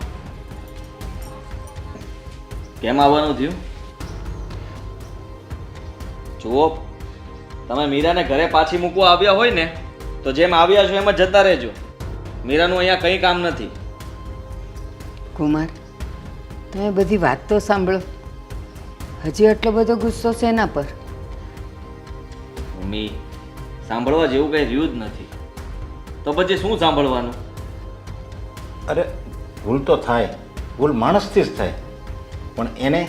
[SPEAKER 3] કેમ આવવાનું થયું? જુઓ, તમે મીરાને ઘરે પાછી મૂકવા આવ્યા હોય ને તો જેમ આવ્યા છો એમ જ જતા રહેજો. મીરાનું અહીંયા કંઈ કામ નથી.
[SPEAKER 5] કુમાર, તમે બધી વાત તો સાંભળો. હજી આટલો બધો ગુસ્સો છે એના પર?
[SPEAKER 3] મમ્મી, સાંભળવા જેવું કંઈ રહ્યું જ નથી તો પછી શું સાંભળવાનું?
[SPEAKER 6] અરે ભૂલ તો થાય, ભૂલ માણસથી જ થાય, પણ એને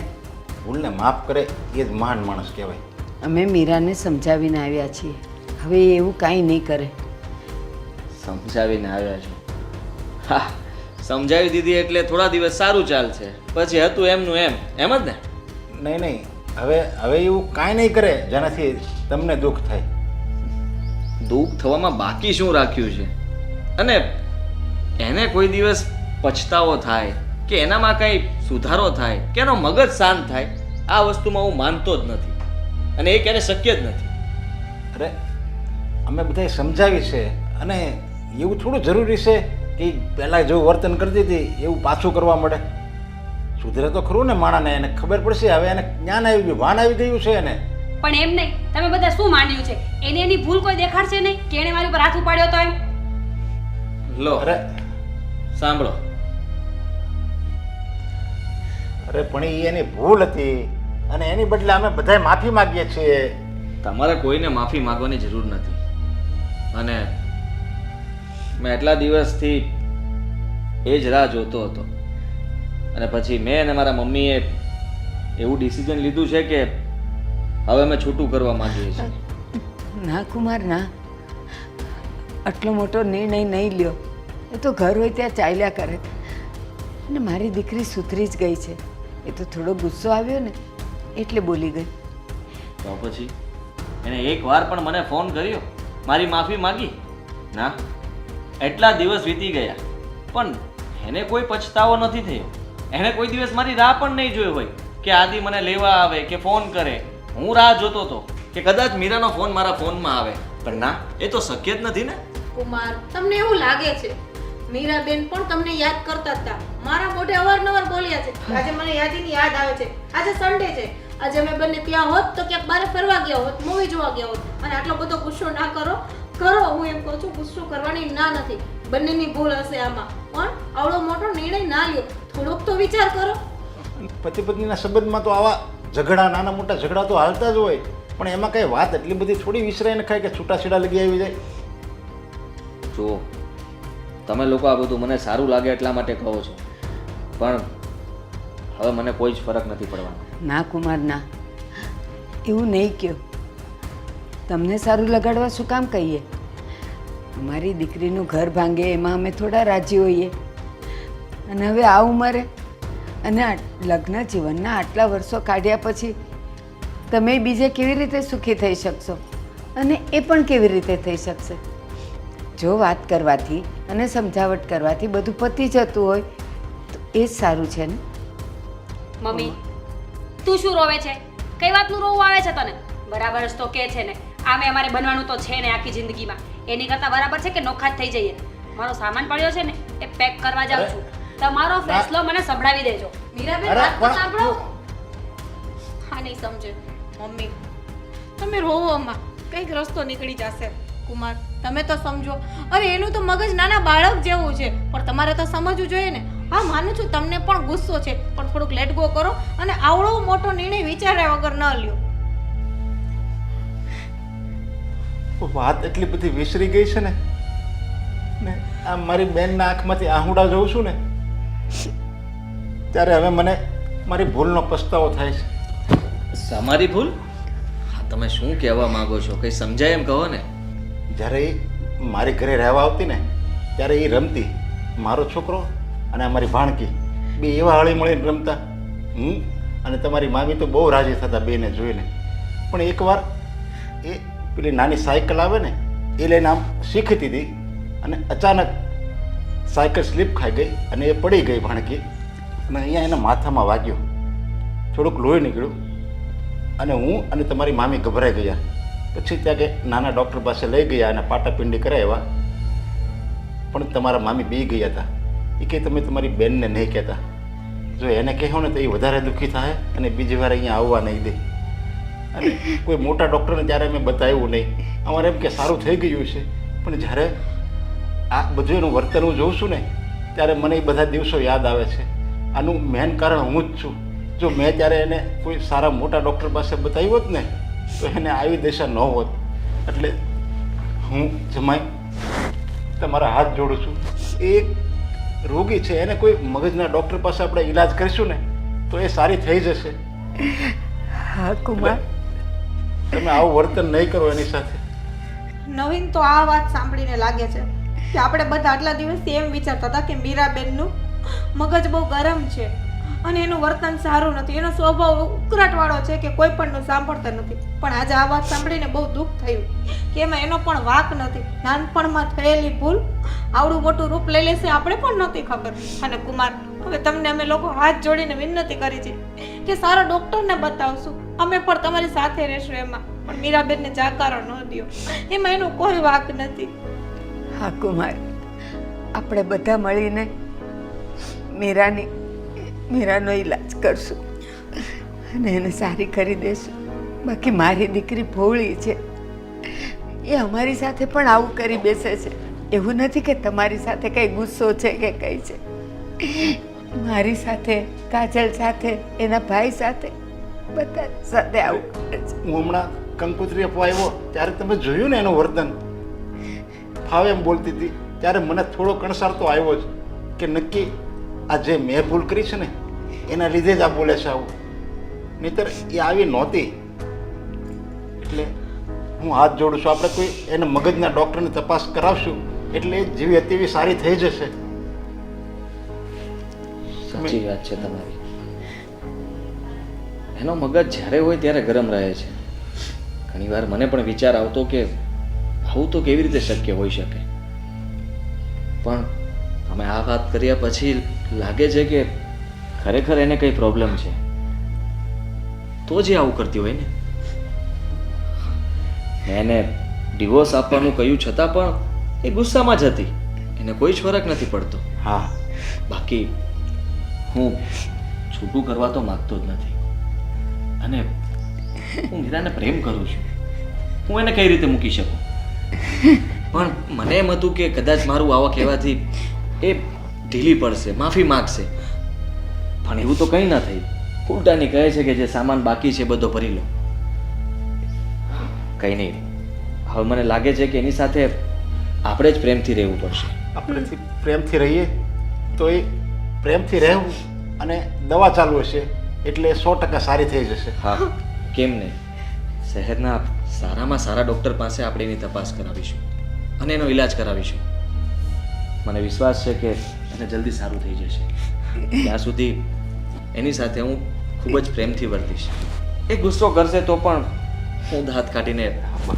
[SPEAKER 6] ભૂલને માફ કરે એ જ મહાન માણસ કહેવાય.
[SPEAKER 5] અમે મીરાને સમજાવીને આવ્યા છીએ, હવે એ એવું કાંઈ નહીં કરે.
[SPEAKER 3] સમજાવીને આવ્યા છો? હા, સમજાવી દીધી એટલે થોડા દિવસ સારું ચાલશે, પછી હતું એમનું એમ જ ને?
[SPEAKER 6] નહીં નહીં, હવે એવું કાંઈ નહીં કરે જેનાથી તમને દુઃખ થાય.
[SPEAKER 3] દુઃખ થવામાં બાકી શું રાખ્યું છે? અને એને કોઈ દિવસ પછતાવો થાય કે એનામાં કંઈ સુધારો થાય કે એનો મગજ શાંત થાય, આ વસ્તુમાં હું માનતો જ નથી અને એ ક્યારે શક્ય જ નથી.
[SPEAKER 6] અરે અમે બધાએ સમજાવી છે, અને એવું થોડું જરૂરી છે કે પહેલાં જેવું વર્તન કરતી હતી એવું પાછું કરવા મળે. સુધરે તો ખરું ને માણાને, એને ખબર પડશે. હવે એને જ્ઞાન આવી ગયું, ભાન આવી ગયું છે એને.
[SPEAKER 8] પણ એમ નહીં, તમે બધા શું માંડ્યું છે? એને એની ભૂલ કોઈ દેખાડશે નહીં કે એણે મારી ઉપર હાથ ઉપાડ્યો તો એમ?
[SPEAKER 3] લો
[SPEAKER 6] અરે
[SPEAKER 3] સાંભળો,
[SPEAKER 6] અરે પણ એ એની ભૂલ હતી અને એની બદલે અમે બધાએ માફી માંગીએ છીએ.
[SPEAKER 3] તમારે કોઈને માફી માંગવાની જરૂર નથી. અને મેં એટલા દિવસથી એ જ રાહ જોતો હતો, અને પછી મેં અને મારા મમ્મીએ એવું ડિસિઝન લીધું છે કે હવે અમે છૂટું કરવા માંગીએ છીએ.
[SPEAKER 5] ના કુમાર ના, આટલો મોટો નિર્ણય નહીં લ્યો. એ તો ઘર હોય ત્યાં ચાલ્યા કરે. અને મારી દીકરી સુધરી જ ગઈ છે. એ તો થોડો ગુસ્સો આવ્યો ને એટલે બોલી ગઈ.
[SPEAKER 3] તો પછી એને એક વાર પણ મને ફોન કર્યો, મારી માફી માંગી? ના. એટલા દિવસ વીતી ગયા પણ એને કોઈ પછતાવો નથી થયો. એને કોઈ દિવસ મારી રાહ પણ નહીં જોઈ હોય કે આદિ મને લેવા આવે કે ફોન કરે. હું રાહ જોતો હતો કે કદાચ મીરાનો ફોન મારા ફોનમાં આવે, પણ ના, એ તો શક્ય જ નથી ને.
[SPEAKER 2] કુમાર, તમને એવું લાગે છે મીરાબેન પણ તમને યાદ કરતા હતા. મારા મોઢે અવારનવાર બોલ્યા છે. આજે મને યાદીની યાદ આવે છે. આજે સન્ડે છે, આજે અમે બંને ત્યાં હોત તો ક્યાંક બહાર ફરવા ગયા હોત, મૂવી જોવા ગયા હોત. અને આટલો બધો ગુસ્સો ના કરો. હું એમ કહું છું, ગુસ્સો કરવાની ના નથી. બંનેની ભૂલ હશે આમાં, પણ આવડો મોટો નિર્ણય ના લ્યો. થોડોક તો વિચાર કરો.
[SPEAKER 6] પતિ પત્નીના સંબંધમાં તો આવા ઝઘડા, નાના મોટા ઝઘડા તો હાલતા જ હોય, પણ એમાં કઈ વાત એટલી બધી થોડી વિસરાઈ નખાય કે છૂટાછેડા લગી આવી જાય.
[SPEAKER 3] જુઓ, તમે લોકો આ બધું મને સારું લાગે એટલા માટે કહો છો, પણ હવે મને કોઈ જ ફરક નથી પડવાનો.
[SPEAKER 5] ના કુમાર ના, એવું નહીં કહો. તમને સારું લગાડવા શું કામ કહીએ? મારી દીકરીનું ઘર ભાંગે એમાં અમે થોડા રાજી હોઈએ. અને હવે આ ઉંમરે અને લગ્ન જીવનના આટલા વર્ષો કાઢ્યા પછી તમે બીજે કેવી રીતે સુખી થઈ શકશો? અને એ પણ કેવી રીતે થઈ શકશે? જો વાત કરવાથી અને સમજાવટ કરવાથી બધું પતી જતું હોય તો એ જ સારું છે ને.
[SPEAKER 8] મમ્મી, તું શું રોવે છે? કઈ વાતનું રોવું આવે છે તને? બરાબર જ તો કે છે ને, આમે અમારે બનવાનું તો છે ને આખી જિંદગીમાં. એની કરતાં બરાબર છે કે નોખા જ થઈ જઈએ. મારો સામાન પડ્યો છે ને એ પેક કરવા જાઉં છું. તમારો ફેસલો મને સંભળાવી દેજો.
[SPEAKER 2] મીરાબેન,
[SPEAKER 6] અરે,
[SPEAKER 2] વાત તો
[SPEAKER 6] પણ-
[SPEAKER 2] સાંભળો. હા, નહીં સમજે મમ્મી. તમે રોવોમાં કંઈક રસ્તો નીકળી જશે. કુમાર, તમે તો સમજો. અરે એનું તો મગજ નાના બાળક જેવું છે, પણ તમારે તો સમજવું જોઈએ ને. હા, માનું છું તમને પણ ગુસ્સો છે, પણ થોડુંક લેટ ગો કરો અને આવડો મોટો નિર્ણય વિચાર્યા વગર ન લ્યો.
[SPEAKER 6] વાત એટલી બધી વિસરી ગઈ છે ને આ મારી બેનના આંખમાંથી આહુડા જોઉં છું ને ત્યારે હવે મને મારી ભૂલનો પસ્તાવો થાય છે.
[SPEAKER 3] તમારી ભૂલ? હા, તમે શું કહેવા માંગો છો? કંઈ સમજાય એમ કહો ને.
[SPEAKER 6] જ્યારે એ મારી ઘરે રહેવા આવતી ને ત્યારે એ રમતી, મારો છોકરો અને અમારી ભાણકી બે એવા હળી મળીને રમતા. અને તમારી મામી તો બહુ રાજી થતા બેને જોઈને. પણ એકવાર એ પેલી નાની સાયકલ આવે ને એ લઈને આમ શીખતી હતી અને અચાનક સાયકલ સ્લીપ ખાઈ ગઈ અને એ પડી ગઈ ભાણકી, અને અહીંયા એના માથામાં વાગ્યો. થોડુંક લોહી નીકળ્યું અને હું અને તમારી મામી ગભરાઈ ગયા. પછી ત્યાં કે નાના ડૉક્ટર પાસે લઈ ગયા અને પાટાપિંડી કરાવ્યા. પણ તમારા મામી બી ગયા હતા. એ કે તમે તમારી બેનને નહીં કહેતા. જો એને કહો ને તો એ વધારે દુઃખી થાય અને બીજી વાર અહીંયા આવવા નહીં દે. અને કોઈ મોટા ડૉક્ટરને ત્યારે મેં બતાવ્યું નહીં. અમારે એમ કે સારું થઈ ગયું છે. પણ જ્યારે આ બધું એનું વર્તન હું જોઉં છું ને ત્યારે મને એ બધા દિવસો યાદ આવે છે. આનું મેન કારણ હું જ છું. જો મેં ત્યારે એને કોઈ સારા મોટા ડૉક્ટર પાસે બતાવ્યું હોત ને તો એને આવી દશા ન હોત. એટલે હું જમાઈ તમારા હાથ જોડું છું. એ રોગી છે, એને કોઈ મગજના ડૉક્ટર પાસે આપણે ઈલાજ કરીશું ને તો એ સારી થઈ જશે.
[SPEAKER 5] હા કુમાર,
[SPEAKER 6] તમે આવું વર્તન નહીં કરો એની સાથે.
[SPEAKER 2] નવીન તો આ વાત સાંભળીને લાગે છે કે આપણે બધા આટલા દિવસથી એમ વિચારતા હતા કે મીરાબેનનું મગજ બહુ ગરમ છે અને એનું વર્તન સારું નથી, એનો સ્વભાવ ઉકળાટવાળો છે કે કોઈ પણનું સાંભળતા નથી. પણ આજે આ વાત સાંભળીને બહુ દુઃખ થયું કે એમાં એનો પણ વાંક નથી. નાનપણમાં થયેલી ભૂલ આવડું મોટું રૂપ લઈ લેશે આપણે પણ નહોતી ખબર. અને કુમાર, હવે તમને અમે લોકો હાથ જોડીને વિનંતી કરી છે કે સારા ડૉક્ટરને બતાવશું, અમે પણ તમારી સાથે રહેશું એમાં. પણ મીરાબેનને જાકારો ન દો, એમાં એનો કોઈ વાંક નથી.
[SPEAKER 5] હા કુમાર, આપણે બધા મળીને મીરાનો ઈલાજ કરશું અને એને સારી કરી દેશું. બાકી મારી દીકરી ભોળી છે, એ અમારી સાથે પણ આવું કરી બેસે છે. એવું નથી કે તમારી સાથે કંઈ ગુસ્સો છે કે કંઈ છે. મારી સાથે, કાજલ સાથે, એના ભાઈ સાથે, બધા સાથે આવું કરે છે.
[SPEAKER 6] હું હમણાં કંકોત્રી આપવા આવ્યો ત્યારે તમે જોયું ને એનું વર્તન. ફાવે એમ બોલતી હતી ત્યારે મને થોડો કણસાર તો આવ્યો જ કે નક્કી આ જે મેં ભૂલ કરી છે ને એના લીધે જ આ બોલે છે આવું. નહીંતર એ આવી નહોતી. એટલે હું હાથ જોડું છું. આપણે કોઈ એને મગજના ડૉક્ટરને તપાસ કરાવશું એટલે એ જેવી હતી એવી સારી થઈ જશે.
[SPEAKER 3] સાચી વાત છે તમારી. એનો મગજ જ્યારે હોય ત્યારે ગરમ રહે છે. ઘણીવાર મને પણ વિચાર આવતો કે આવું તો કેવી રીતે શક્ય હોઈ શકે. પણ અમે આ વાત કર્યા પછી લાગે છે કે ખરેખર એને કંઈ પ્રોબ્લેમ છે, તો જ એ આવું કરતી હોય ને. મેં એને ડિવોર્સ આપવાનું કહ્યું છતાં પણ એ ગુસ્સામાં જ હતી. એને કોઈ જ ફરક નથી પડતો.
[SPEAKER 6] હા,
[SPEAKER 3] બાકી હું છૂટું કરવા તો માગતો જ નથી. અને હું મીરાને પ્રેમ કરું છું. હું એને કઈ રીતે મૂકી શકું? પણ મને એમ હતું કે કદાચ મારું આવા કહેવાથી એ ઢીલી પડશે, માફી માગશે. પણ એવું તો કંઈ ના થયું. ઉલટાની કહે છે કે જે સામાન બાકી છે બધો ભરી લો. કંઈ નહીં. હવે મને લાગે છે કે એની સાથે આપણે જ પ્રેમથી રહેવું પડશે.
[SPEAKER 6] આપણે પ્રેમથી રહીએ તો એ પ્રેમથી રહેવું અને દવા ચાલુ હશે એટલે 100% સારી થઈ જશે.
[SPEAKER 3] હા, કેમ નહીં. શહેરના સારામાં સારા ડૉક્ટર પાસે આપણે એની તપાસ કરાવીશું અને એનો ઈલાજ કરાવીશું. મને વિશ્વાસ છે કે એને જલ્દી સારું થઈ જશે. ત્યાં સુધી એની સાથે હું ખૂબ જ પ્રેમથી વર્તીશ. એ ગુસ્સો કરશે તો પણ હું દાંત કાઢીને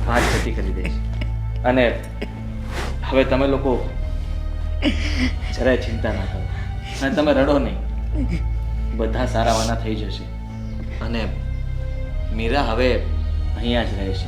[SPEAKER 3] વાત જતી કરી દઈશ. અને હવે તમે લોકો જરાય ચિંતા ના કરો અને તમે રડો નહીં. બધા સારાવાના થઈ જશે. અને મીરા હવે અહીંયા જ રહે છે.